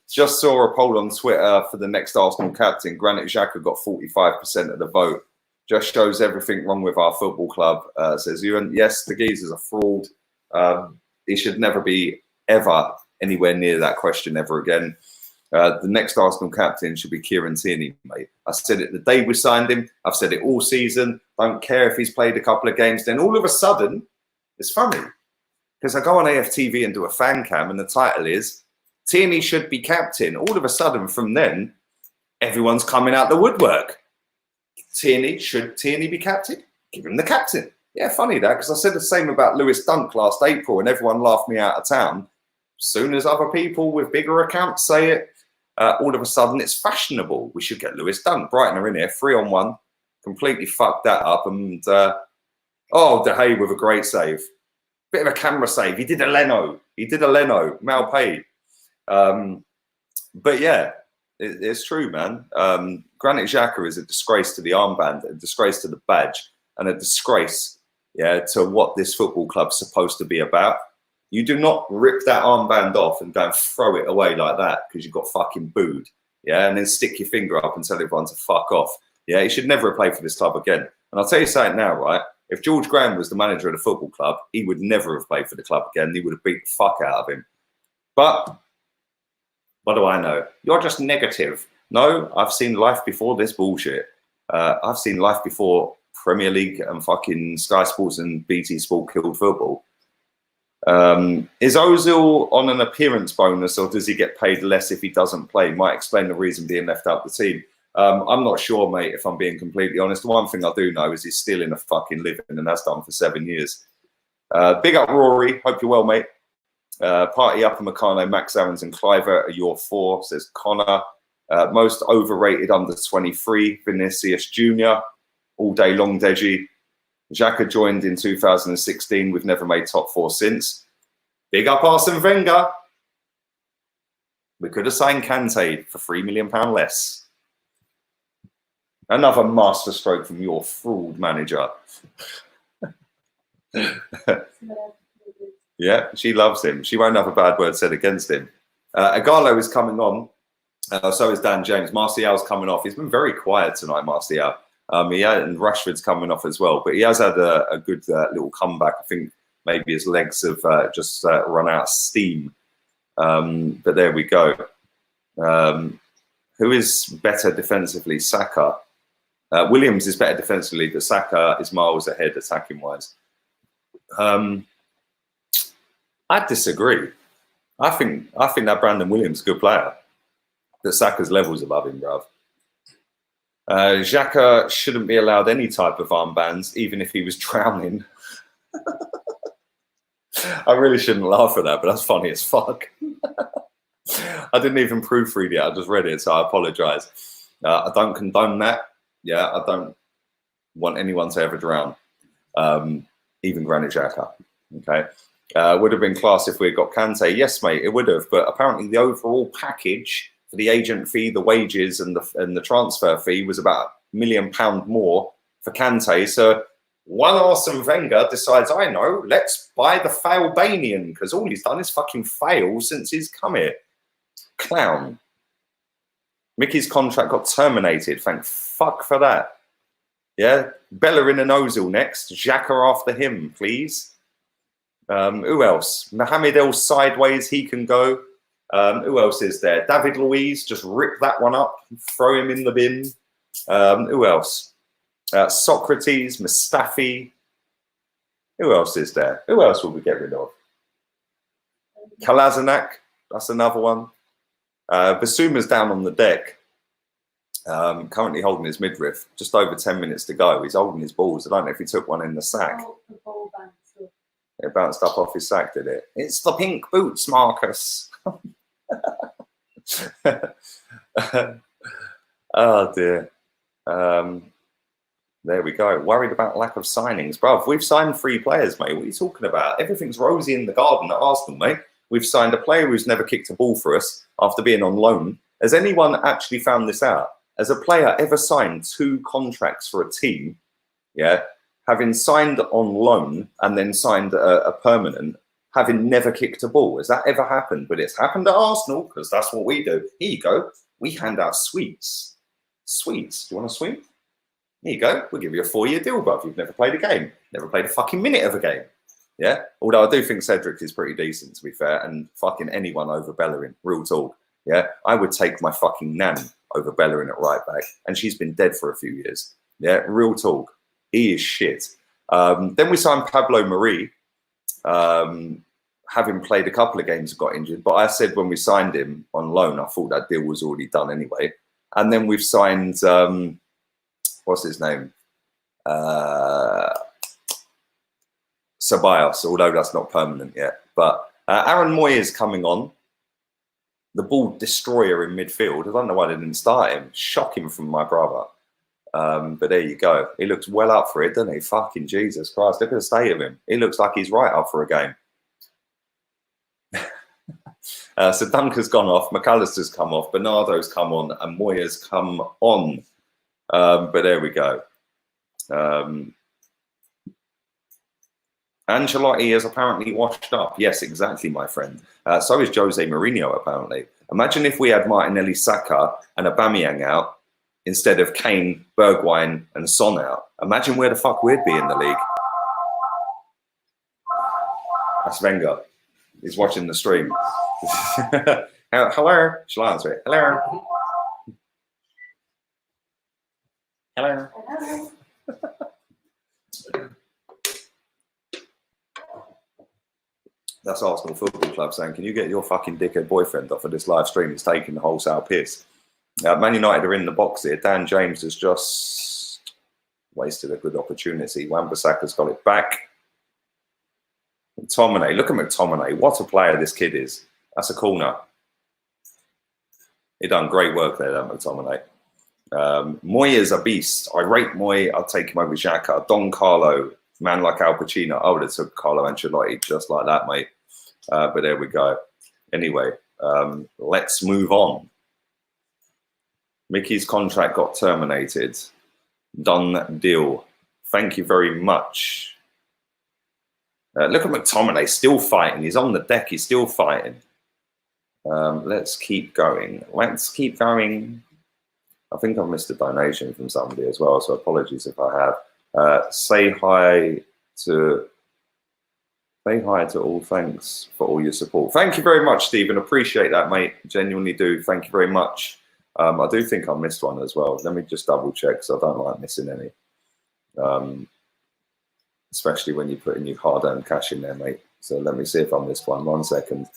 Just saw a poll on Twitter for the next Arsenal captain. Granit Xhaka got 45% of the vote. Just shows everything wrong with our football club, says you. And yes, the geezer's a fraud. He should never be ever anywhere near that question ever again. The next Arsenal captain should be Kieran Tierney, mate. I said it the day we signed him. I've said it all season. Don't care if he's played a couple of games. Then all of a sudden, it's funny because I go on AFTV and do a fan cam and the title is Tierney should be captain. All of a sudden from then, everyone's coming out the woodwork. Should Tierney be captain? Give him the captain. Yeah, funny that, because I said the same about Lewis Dunk last April and everyone laughed me out of town. As soon as other people with bigger accounts say it, all of a sudden it's fashionable. We should get Lewis Dunk. Brighton are in here, 3-on-1. Completely fucked that up. And, De Gea with a great save. Bit of a camera save. He did a Leno. Mal paid. But yeah, it's true, man. Granit Xhaka is a disgrace to the armband, a disgrace to the badge, and a disgrace, to what this football club's supposed to be about. You do not rip that armband off and go and throw it away like that because you got fucking booed, and then stick your finger up and tell everyone to fuck off. He should never play for this club again. And I'll tell you something now, right? If George Graham was the manager of the football club, he would never have played for the club again. He would have beat the fuck out of him. But what do I know? You're just negative. No, I've seen life before this bullshit. I've seen life before Premier League and fucking Sky Sports and BT Sport killed football. Is Ozil on an appearance bonus or does he get paid less if he doesn't play? Might explain the reason being left out of the team. I'm not sure, mate, if I'm being completely honest. The one thing I do know is he's still in a fucking living and has done for 7 years. Big up Rory. Hope you're well, mate. Party up and Meccano, Max Aarons and Cliver are your 4, says Connor. Most overrated under 23, Vinicius Jr. All day long, Deji. Xhaka joined in 2016. We've never made top 4 since. Big up Arsene Wenger. We could have signed Kante for £3 million less. Another masterstroke from your fraud manager. Yeah, she loves him. She won't have a bad word said against him. Agallo is coming on. So is Dan James. Martial's coming off. He's been very quiet tonight, Martial. And Rashford's coming off as well. But he has had a good little comeback. I think Maybe his legs have just run out of steam. But there we go. Who is better defensively? Saka. Williams is better defensively, but Saka is miles ahead attacking-wise. I disagree. I think that Brandon Williams is a good player. That Saka's levels above him, bruv. Xhaka shouldn't be allowed any type of armbands, even if he was drowning. I really shouldn't laugh at that, but that's funny as fuck. I didn't even proofread it. I just read it, so I apologise. I don't condone that. Yeah, I don't want anyone to ever drown, even Granit Xhaka. Okay, would have been class if we had got Kante. Yes, mate, it would have. But apparently, the overall package for the agent fee, the wages, and the transfer fee was about £1 million more for Kante. So one Arsene Wenger decides, I know, let's buy the Failbanian, because all he's done is fucking fail since he's come here. Clown. Mickey's contract got terminated. Thank fuck for that. Yeah, Bellerin and Ozil next. Xhaka after him, please. Who else? Mohamed El Sideways, he can go. Who else is there? David Luiz, just rip that one up, throw him in the bin. Who else? Socrates, Mustafi. Who else is there? Who else will we get rid of? Kalazanak, that's another one. Basuma's down on the deck, currently holding his midriff. Just over 10 minutes to go. He's holding his balls. I don't know if he took one in the sack. The ball bounced up. It bounced up off his sack, did it? It's the pink boots, Marcus. Oh, dear. There we go. Worried about lack of signings. Bruv, we've signed 3 players, mate. What are you talking about? Everything's rosy in the garden at Arsenal, mate. We've signed a player who's never kicked a ball for us after being on loan. Has anyone actually found this out? Has a player ever signed 2 contracts for a team, yeah, having signed on loan and then signed a permanent, having never kicked a ball? Has that ever happened? But it's happened at Arsenal, because that's what we do. Here you go. We hand out sweets. Sweets. Do you want a sweet? Here you go. We'll give you a 4-year deal, bruv. You've never played a game. Never played a fucking minute of a game. Yeah? Although I do think Cedric is pretty decent, to be fair, and fucking anyone over Bellerin. Real talk. Yeah? I would take my fucking nan over Bellerin at right back, and she's been dead for a few years. Yeah? Real talk. He is shit. Then we signed Pablo Marie. Having played a couple of games, got injured. But I said when we signed him on loan, I thought that deal was already done anyway. And then we've signed, what's his name? Ceballos, although that's not permanent yet. But Aaron Moy is coming on. The ball destroyer in midfield. I don't know why they didn't start him. Shocking from my brother. But there you go. He looks well up for it, doesn't he? Fucking Jesus Christ. Look at the state of him. He looks like he's right up for a game. So Dunker's gone off, McAllister's come off, Bernardo's come on, and Moya's come on. But there we go. Ancelotti is apparently washed up. Yes, exactly, my friend. So is Jose Mourinho, apparently. Imagine if we had Martinelli, Saka, and Aubameyang out instead of Kane, Bergwijn, and Son out. Imagine where the fuck we'd be in the league. That's Wenger. He's watching the stream. Hello. Shall I answer it? Hello. Hello. Hello. That's Arsenal Football Club saying, can you get your fucking dickhead boyfriend off of this live stream? He's taking the wholesale piss. Man United are in the box here. Dan James has just wasted a good opportunity. Wan-Bissaka's got it back. McTominay, look at McTominay. What a player this kid is. That's a corner. He done great work there, that McTominay. Moy is a beast. I rate Moy. I'll take him over Xhaka. Don Carlo, man like Al Pacino. I would have took Carlo Ancelotti just like that, mate. But there we go. Anyway, let's move on. Mickey's contract got terminated. Done deal. Thank you very much. Look at McTominay, still fighting. He's on the deck. He's still fighting. Let's keep going. Let's keep going. I think I've missed a donation from somebody as well, so apologies if I have. Say hi to Say hi to all. Thanks for all your support. Thank you very much, Stephen. Appreciate that, mate. Genuinely do. Thank you very much. I do think I missed one as well. Let me just double check, so I don't like missing any. Especially when you put in your hard-earned cash in there, mate. So let me see if I missed one. 1 second.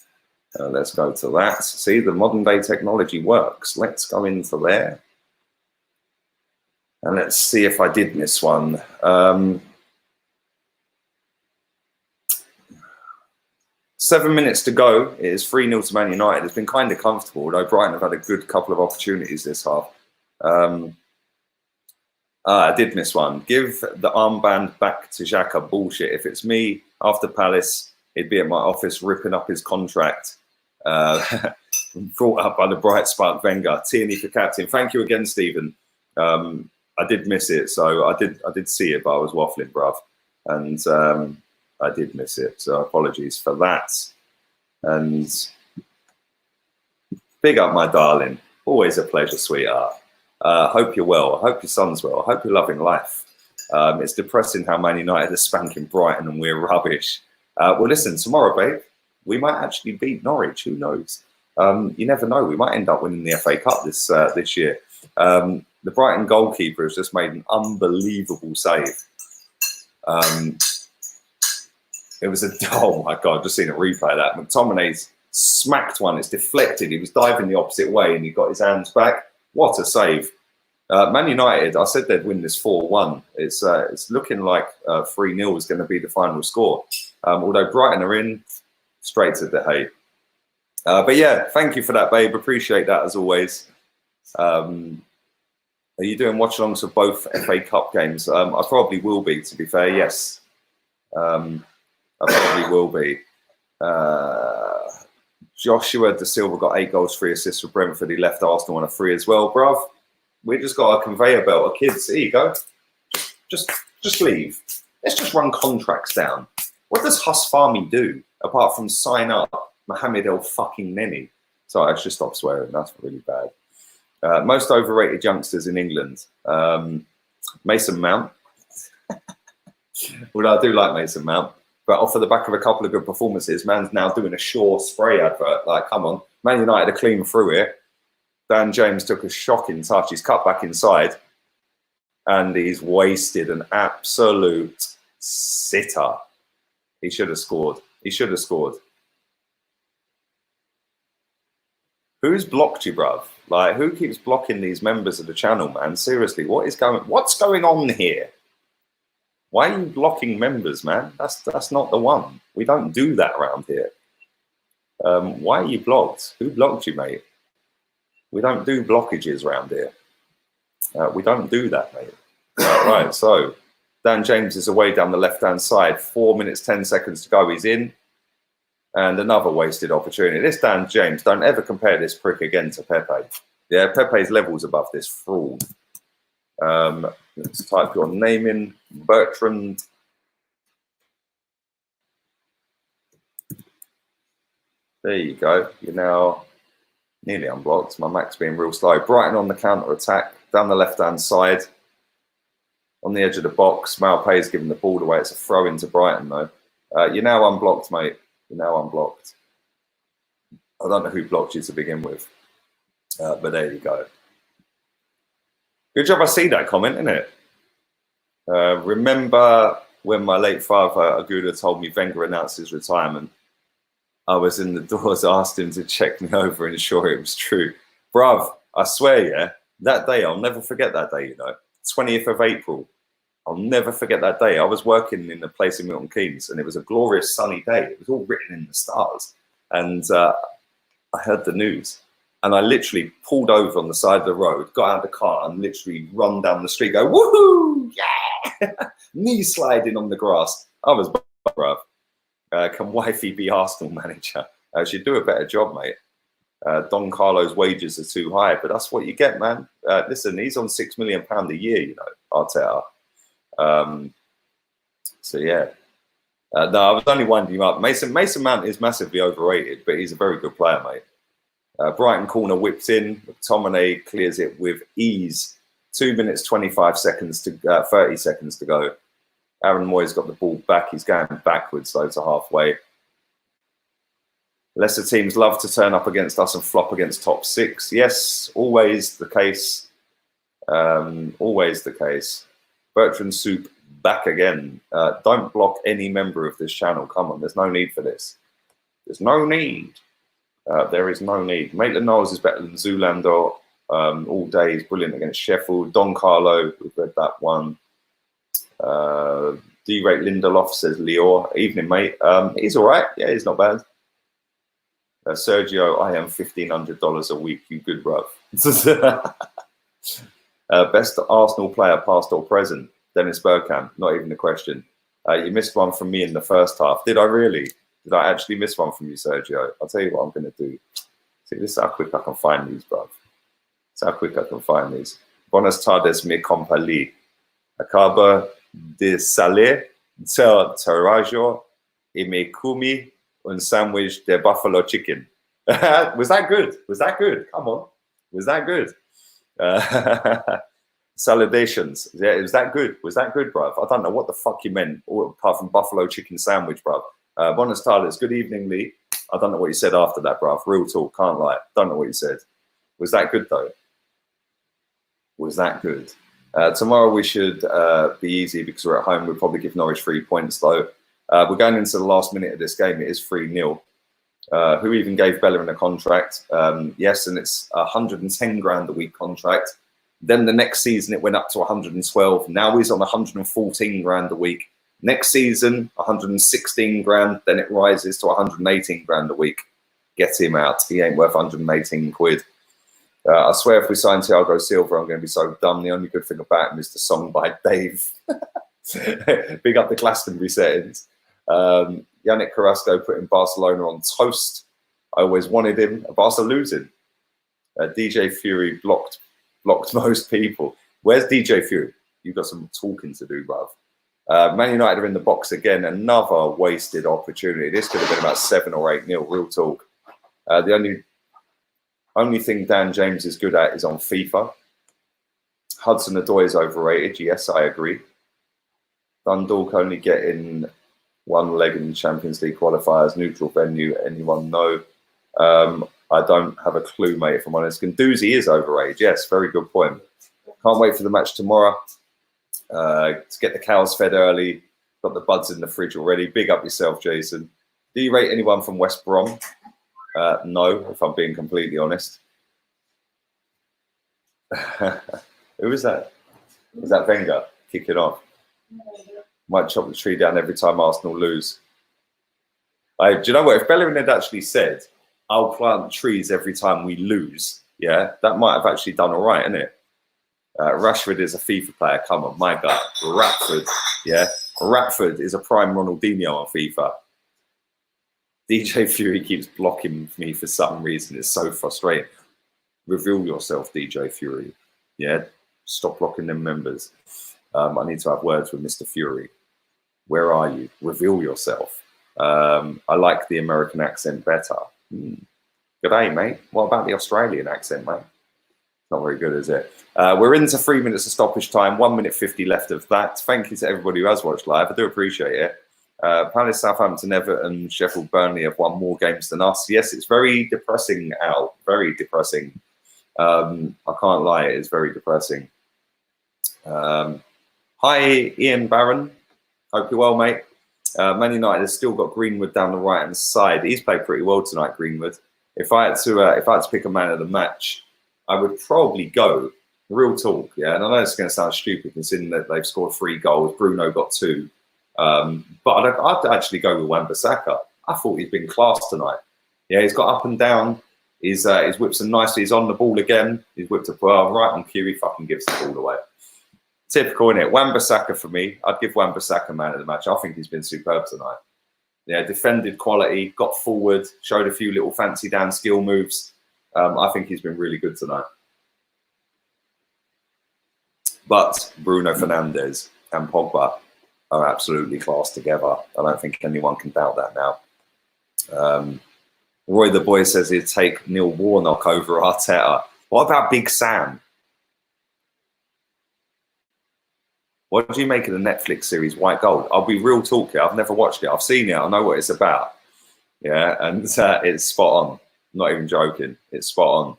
Let's go to that. See, the modern day technology works. Let's go into there. And let's see if I did miss one. 7 minutes to go. It is 3-0 to Man United. It's been kind of comfortable, although Brighton have had a good couple of opportunities this half. I did miss one. Give the armband back to Xhaka. Bullshit. If it's me after Palace, he'd be at my office ripping up his contract. Brought up by the bright spark Wenger. Tierney for captain. Thank you again, Stephen. I did miss it, so I did see it, but I was waffling, bruv. And I did miss it, so apologies for that. And big up my darling. Always a pleasure, sweetheart. Hope you're well. I hope your son's well. I hope you're loving life. It's depressing how Man United are spanking Brighton and we're rubbish. Well, listen, tomorrow, babe, we might actually beat Norwich. Who knows? You never know. We might end up winning the FA Cup this year. The Brighton goalkeeper has just made an unbelievable save. It was oh my God, just seen a replay of that. McTominay's smacked one. It's deflected. He was diving the opposite way and he got his hands back. What a save. Man United, I said they'd win this 4-1. It's looking like 3-0 is going to be the final score. Although Brighton are in, straight to De Gea. But yeah, thank you for that, babe. Appreciate that as always. Are you doing watch-alongs for both FA Cup games? I probably will be, to be fair, yes. I probably will be. Joshua Da Silva got 8 goals, 3 assists for Brentford. He left Arsenal on a 3 as well. Bruv, we just got a conveyor belt of kids. Here you go. Just leave. Let's just run contracts down. What does Huss Farmy do apart from sign up Mohamed El fucking Neni? Sorry, I should stop swearing. That's really bad. Most overrated youngsters in England. Mason Mount. Well, I do like Mason Mount. But off of the back of a couple of good performances, man's now doing a Shaw spray advert. Like, come on. Man United are clean through here. Dan James took a shocking touch. He's cut back inside. And he's wasted an absolute sitter. He should have scored. He should have scored. Who's blocked you, bruv? Like, who keeps blocking these members of the channel, man? Seriously, what's going on here? Why are you blocking members, man? That's not the one. We don't do that around here. Why are you blocked? Who blocked you, mate? We don't do blockages around here. We don't do that, mate. Right, so Dan James is away down the left-hand side. 4 minutes, 10 seconds to go. He's in. And another wasted opportunity. This Dan James, don't ever compare this prick again to Pepe. Yeah, Pepe's levels above this fraud. Let's type your name in. Bertrand. There you go. You're now nearly unblocked. My Mac's being real slow. Brighton on the counter-attack. Down the left-hand side. On the edge of the box. Malpay's giving the ball away. It's a throw into Brighton, though. You're now unblocked, mate. You're now unblocked. I don't know who blocked you to begin with. But there you go. Good job I see that comment, innit? Remember when my late father, Aguda, told me Wenger announced his retirement? I was in the doors, asked him to check me over and ensure it was true. Bruv, I swear, yeah, that day, I'll never forget that day, you know. 20th of April. I'll never forget that day. I was working in a place in Milton Keynes and it was a glorious sunny day. It was all written in the stars. And I heard the news. And I literally pulled over on the side of the road, got out of the car and literally run down the street, go, woohoo, yeah! Knee sliding on the grass. I was, bruv. Can wifey be Arsenal manager? She'd do a better job, mate. Don Carlo's wages are too high, but that's what you get, man. Listen, he's on £6 million a year, you know, Arteta. So, yeah. No, I was only winding you up. Mason Mount is massively overrated, but he's a very good player, mate. Brighton corner whips in. McTominay clears it with ease. 2 minutes, 25 seconds to 30 seconds to go. Aaron Moy's got the ball back. He's going backwards, though, to halfway. Lesser teams love to turn up against us and flop against top 6. Yes, always the case. Always the case. Bertrand Soup back again. Don't block any member of this channel. Come on, there's no need for this. There's no need. There is no need. Maitland Niles is better than Zoolander all day. He's brilliant against Sheffield. Don Carlo, we've read that one. D-Rate Lindelof says Lior. Evening, mate. He's all right. Yeah, he's not bad. Sergio, I am $1,500 a week. You good, bruv. Best Arsenal player, past or present? Dennis Bergkamp. Not even a question. You missed one from me in the first half. Did I really? Did I actually miss one from you, Sergio? I'll tell you what I'm going to do. See, this is how quick I can find these, bruv. This is how quick I can find these. Buenas tardes, mi compagnie. Acaba de salir terrajo y me comí un sandwich de buffalo chicken. Was that good? Was that good? Come on. Was that good? Salutations. Yeah, was that good? Was that good, bruv? I don't know what the fuck you meant, apart from buffalo chicken sandwich, bruv. Buenas tardes. Good evening, Lee. I don't know what you said after that, bruv. Real talk, can't lie. Don't know what you said. Was that good, though? Was that good? Tomorrow we should be easy because we're at home. We'll probably give Norwich 3 points, though. We're going into the last minute of this game. It is 3-0. Who even gave Bellerin a contract? Yes, and it's 110 grand a week contract. Then the next season it went up to 112. Now he's on 114 grand a week. Next season, 116 grand. Then it rises to 118 grand a week. Get him out. He ain't worth 118 quid. I swear if we sign Thiago Silva, I'm going to be so dumb. The only good thing about him is the song by Dave. Big up the Glastonbury settings. Yannick Carrasco putting Barcelona on toast. I always wanted him. Barca losing. DJ Fury blocked most people. Where's DJ Fury? You've got some talking to do, bruv. Man United are in the box again. Another wasted opportunity. This could have been about 7 or 8-0. Real talk. The only thing Dan James is good at is on FIFA. Hudson-Odoi is overrated. Yes, I agree. Dundalk only getting one leg in the Champions League qualifiers. Neutral venue. Anyone know? I don't have a clue, mate, if I'm honest. Guendouzi is overrated. Yes, very good point. Can't wait for the match tomorrow. To get the cows fed early. Got the buds in the fridge already. Big up yourself, Jason. Do you rate anyone from West Brom? No, if I'm being completely honest. Who was that? Was that Wenger kicking off? Might chop the tree down every time Arsenal lose. Do you know what? If Bellerin had actually said, I'll plant trees every time we lose, yeah, that might have actually done all right, innit? Rashford is a FIFA player. Come on, my God. Ratford, yeah. Ratford is a prime Ronaldinho on FIFA. DJ Fury keeps blocking me for some reason. It's so frustrating. Reveal yourself, DJ Fury. Yeah, stop blocking them members. I need to have words with Mr. Fury. Where are you? Reveal yourself. I like the American accent better. Good day, mate. What about the Australian accent, mate? Not very good, is it? We're into 3 minutes of stoppage time. 1 minute 50 left of that. Thank you to everybody who has watched live. I do appreciate it. Palace, Southampton, Everton, Sheffield, Burnley have won more games than us. Yes, it's very depressing, Al. Very depressing. I can't lie, it is very depressing. Hi, Ian Barron. Hope you're well, mate. Man United has still got Greenwood down the right-hand side. He's played pretty well tonight, Greenwood. If I had to pick a man of the match, I would probably go real talk. Yeah, and I know it's going to sound stupid considering that they've scored 3 goals. Bruno got 2. But I'd actually go with Wan-Bissaka. I thought he's been class tonight. Yeah, he's got up and down. He's whipped some nicely. He's on the ball again. He's whipped it well right on cue. He fucking gives the ball away. Typical, innit? Wan-Bissaka for me. I'd give Wan-Bissaka man of the match. I think he's been superb tonight. Yeah, defended quality, got forward, showed a few little fancy down skill moves. I think he's been really good tonight. But Bruno Fernandes and Pogba are absolutely class together. I don't think anyone can doubt that now. Roy the Boy says he'd take Neil Warnock over Arteta. What about Big Sam? What do you make of the Netflix series White Gold? I'll be real talk here. I've never watched it. I've seen it. I know what it's about. Yeah, and it's spot on. Not even joking. It's spot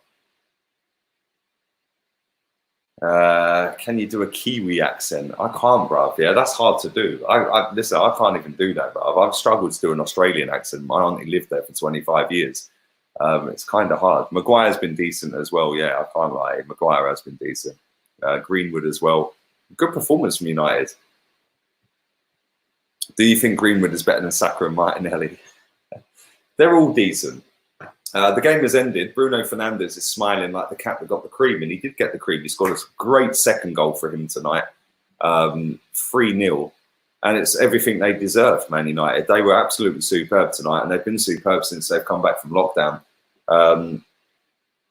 on. Can you do a Kiwi accent? I can't, bruv. Yeah, that's hard to do. Listen, I can't even do that, bruv. I've struggled to do an Australian accent. My auntie lived there for 25 years. It's kind of hard. Maguire's been decent as well. Yeah, I can't lie. Maguire has been decent. Greenwood as well. Good performance from United. Do you think Greenwood is better than Saka and Martinelli? They're all decent. The game has ended. Bruno Fernandes is smiling like the cat that got the cream, and he did get the cream. He scored a great second goal for him tonight, 3-0. And it's everything they deserve, Man United. They were absolutely superb tonight, and they've been superb since they've come back from lockdown.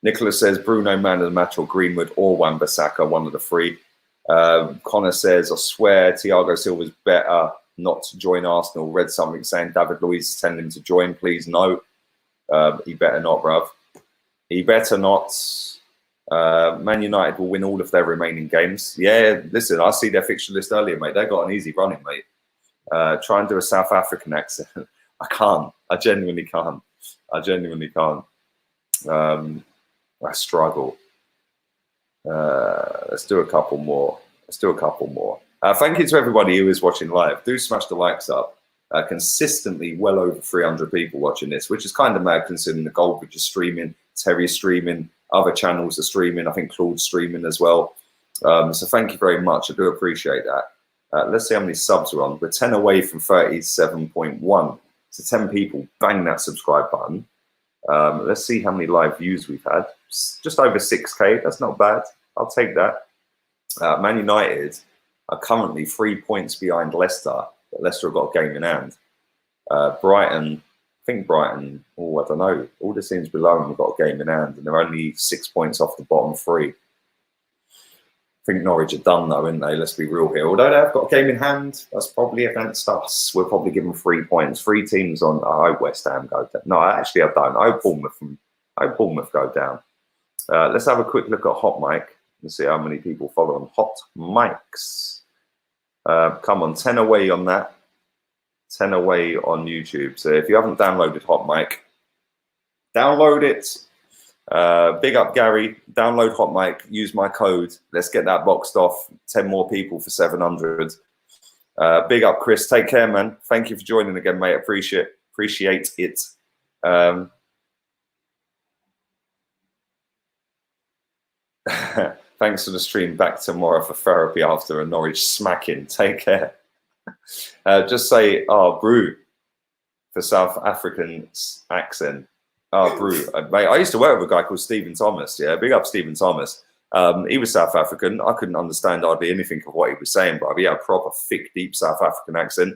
Nicholas says, Bruno, man of the match, or Greenwood, or Wan-Bissaka, one of the three. Connor says, I swear Thiago Silva's better not to join Arsenal. Read something saying David Luiz is telling him to join. Please, no. He better not, bruv. He better not. Man United will win all of their remaining games. Yeah, listen, I see their fixture list earlier, mate. They got an easy running, mate. Try and do a South African accent. I can't. I genuinely can't. I genuinely can't. I struggle. Let's do a couple more. Let's do a couple more. Thank you to everybody who is watching live. Do smash the likes up. Consistently well over 300 people watching this, which is kind of mad considering the Goldbridge is streaming, Terry's streaming, other channels are streaming. I think Claude's streaming as well. So thank you very much. I do appreciate that. Let's see how many subs we're on. We're 10 away from 37.1. So 10 people, bang that subscribe button. Let's see how many live views we've had. Just over 6K. That's not bad. I'll take that. Man United are currently 3 points behind Leicester. But Leicester have got a game in hand. Brighton, I think Brighton, oh, I don't know. All the teams below them have got a game in hand, and they're only 6 points off the bottom three. I think Norwich are done, though, aren't they? Let's be real here. Although they've got a game in hand, that's probably against us. We'll probably give them 3 points. 3 teams on. I hope West Ham go down. No, actually, I don't. I hope Bournemouth go down. Let's have a quick look at HOTMIC and see how many people follow on HOTMICs. Come on, 10 away on that. 10 away on YouTube. So if you haven't downloaded HOTMIC, download it. Big up Gary. Download HOTMIC. Use my code. Let's get that boxed off. 10 more people for 700. Big up Chris. Take care, man. Thank you for joining again, mate. Appreciate it. Thanks for the stream. Back tomorrow for therapy after a Norwich smacking. Take care. Just say, oh, brew for South African accent. Oh, brew. Mate, I used to work with a guy called Stephen Thomas. Yeah, big up Stephen Thomas. He was South African. I couldn't understand hardly anything of what he was saying, bro. He had a proper thick, deep South African accent.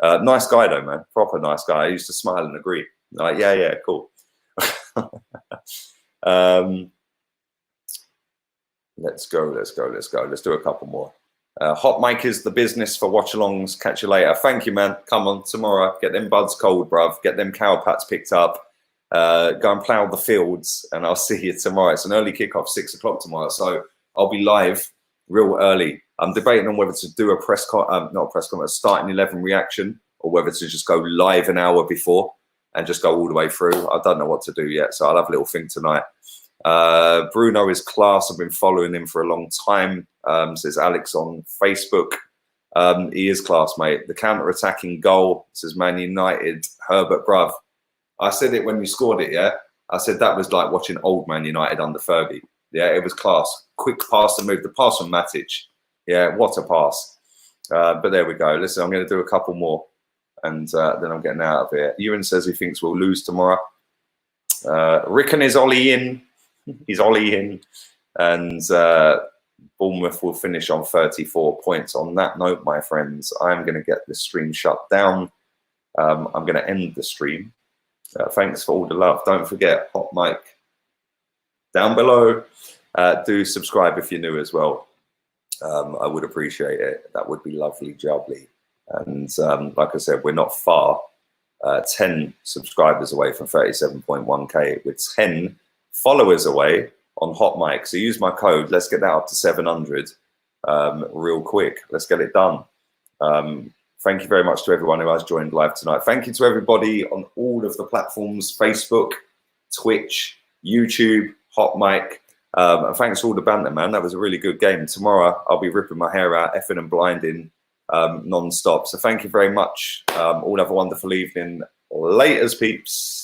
Nice guy, though, man. Proper nice guy. I used to smile and agree. Like, yeah, cool. Let's go. Let's do a couple more. HOTMIC is the business for watchalongs. Catch you later. Thank you, man. Come on tomorrow. Get them buds cold, bruv. Get them cow pats picked up. Go and plough the fields, and I'll see you tomorrow. It's an early kickoff, 6 o'clock tomorrow, so I'll be live real early. I'm debating on whether to do a starting 11 reaction, or whether to just go live an hour before and just go all the way through. I don't know what to do yet, so I'll have a little think tonight. Bruno is class. I've been following him for a long time. Says Alex on Facebook. He is class, mate. The counter-attacking goal, says Man United. Herbert, bruv. I said it when we scored it, yeah? I said that was like watching old Man United under Fergie. Yeah, it was class. Quick pass to move. The pass from Matic. Yeah, what a pass. But there we go. Listen, I'm going to do a couple more, and then I'm getting out of here. Ewan says he thinks we'll lose tomorrow. Rickon is Ollie in. He's Ollie in. And Bournemouth will finish on 34 points. On that note, my friends, I'm going to get the stream shut down. I'm going to end the stream. Thanks for all the love. Don't forget, HOTMIC down below. Do subscribe if you're new as well. I would appreciate it. That would be lovely, jubbly. And like I said, we're not far. 10 subscribers away from 37.1K. We're 10 followers away on HOTMIC. So use my code. Let's get that up to 700. real quick. Let's get it done. Thank you very much to everyone who has joined live tonight. Thank you to everybody on all of the platforms, Facebook, Twitch, YouTube, HOTMIC. And thanks for all the banter, man. That was a really good game. Tomorrow, I'll be ripping my hair out, effing and blinding non-stop. So thank you very much. All have a wonderful evening. Laters, peeps.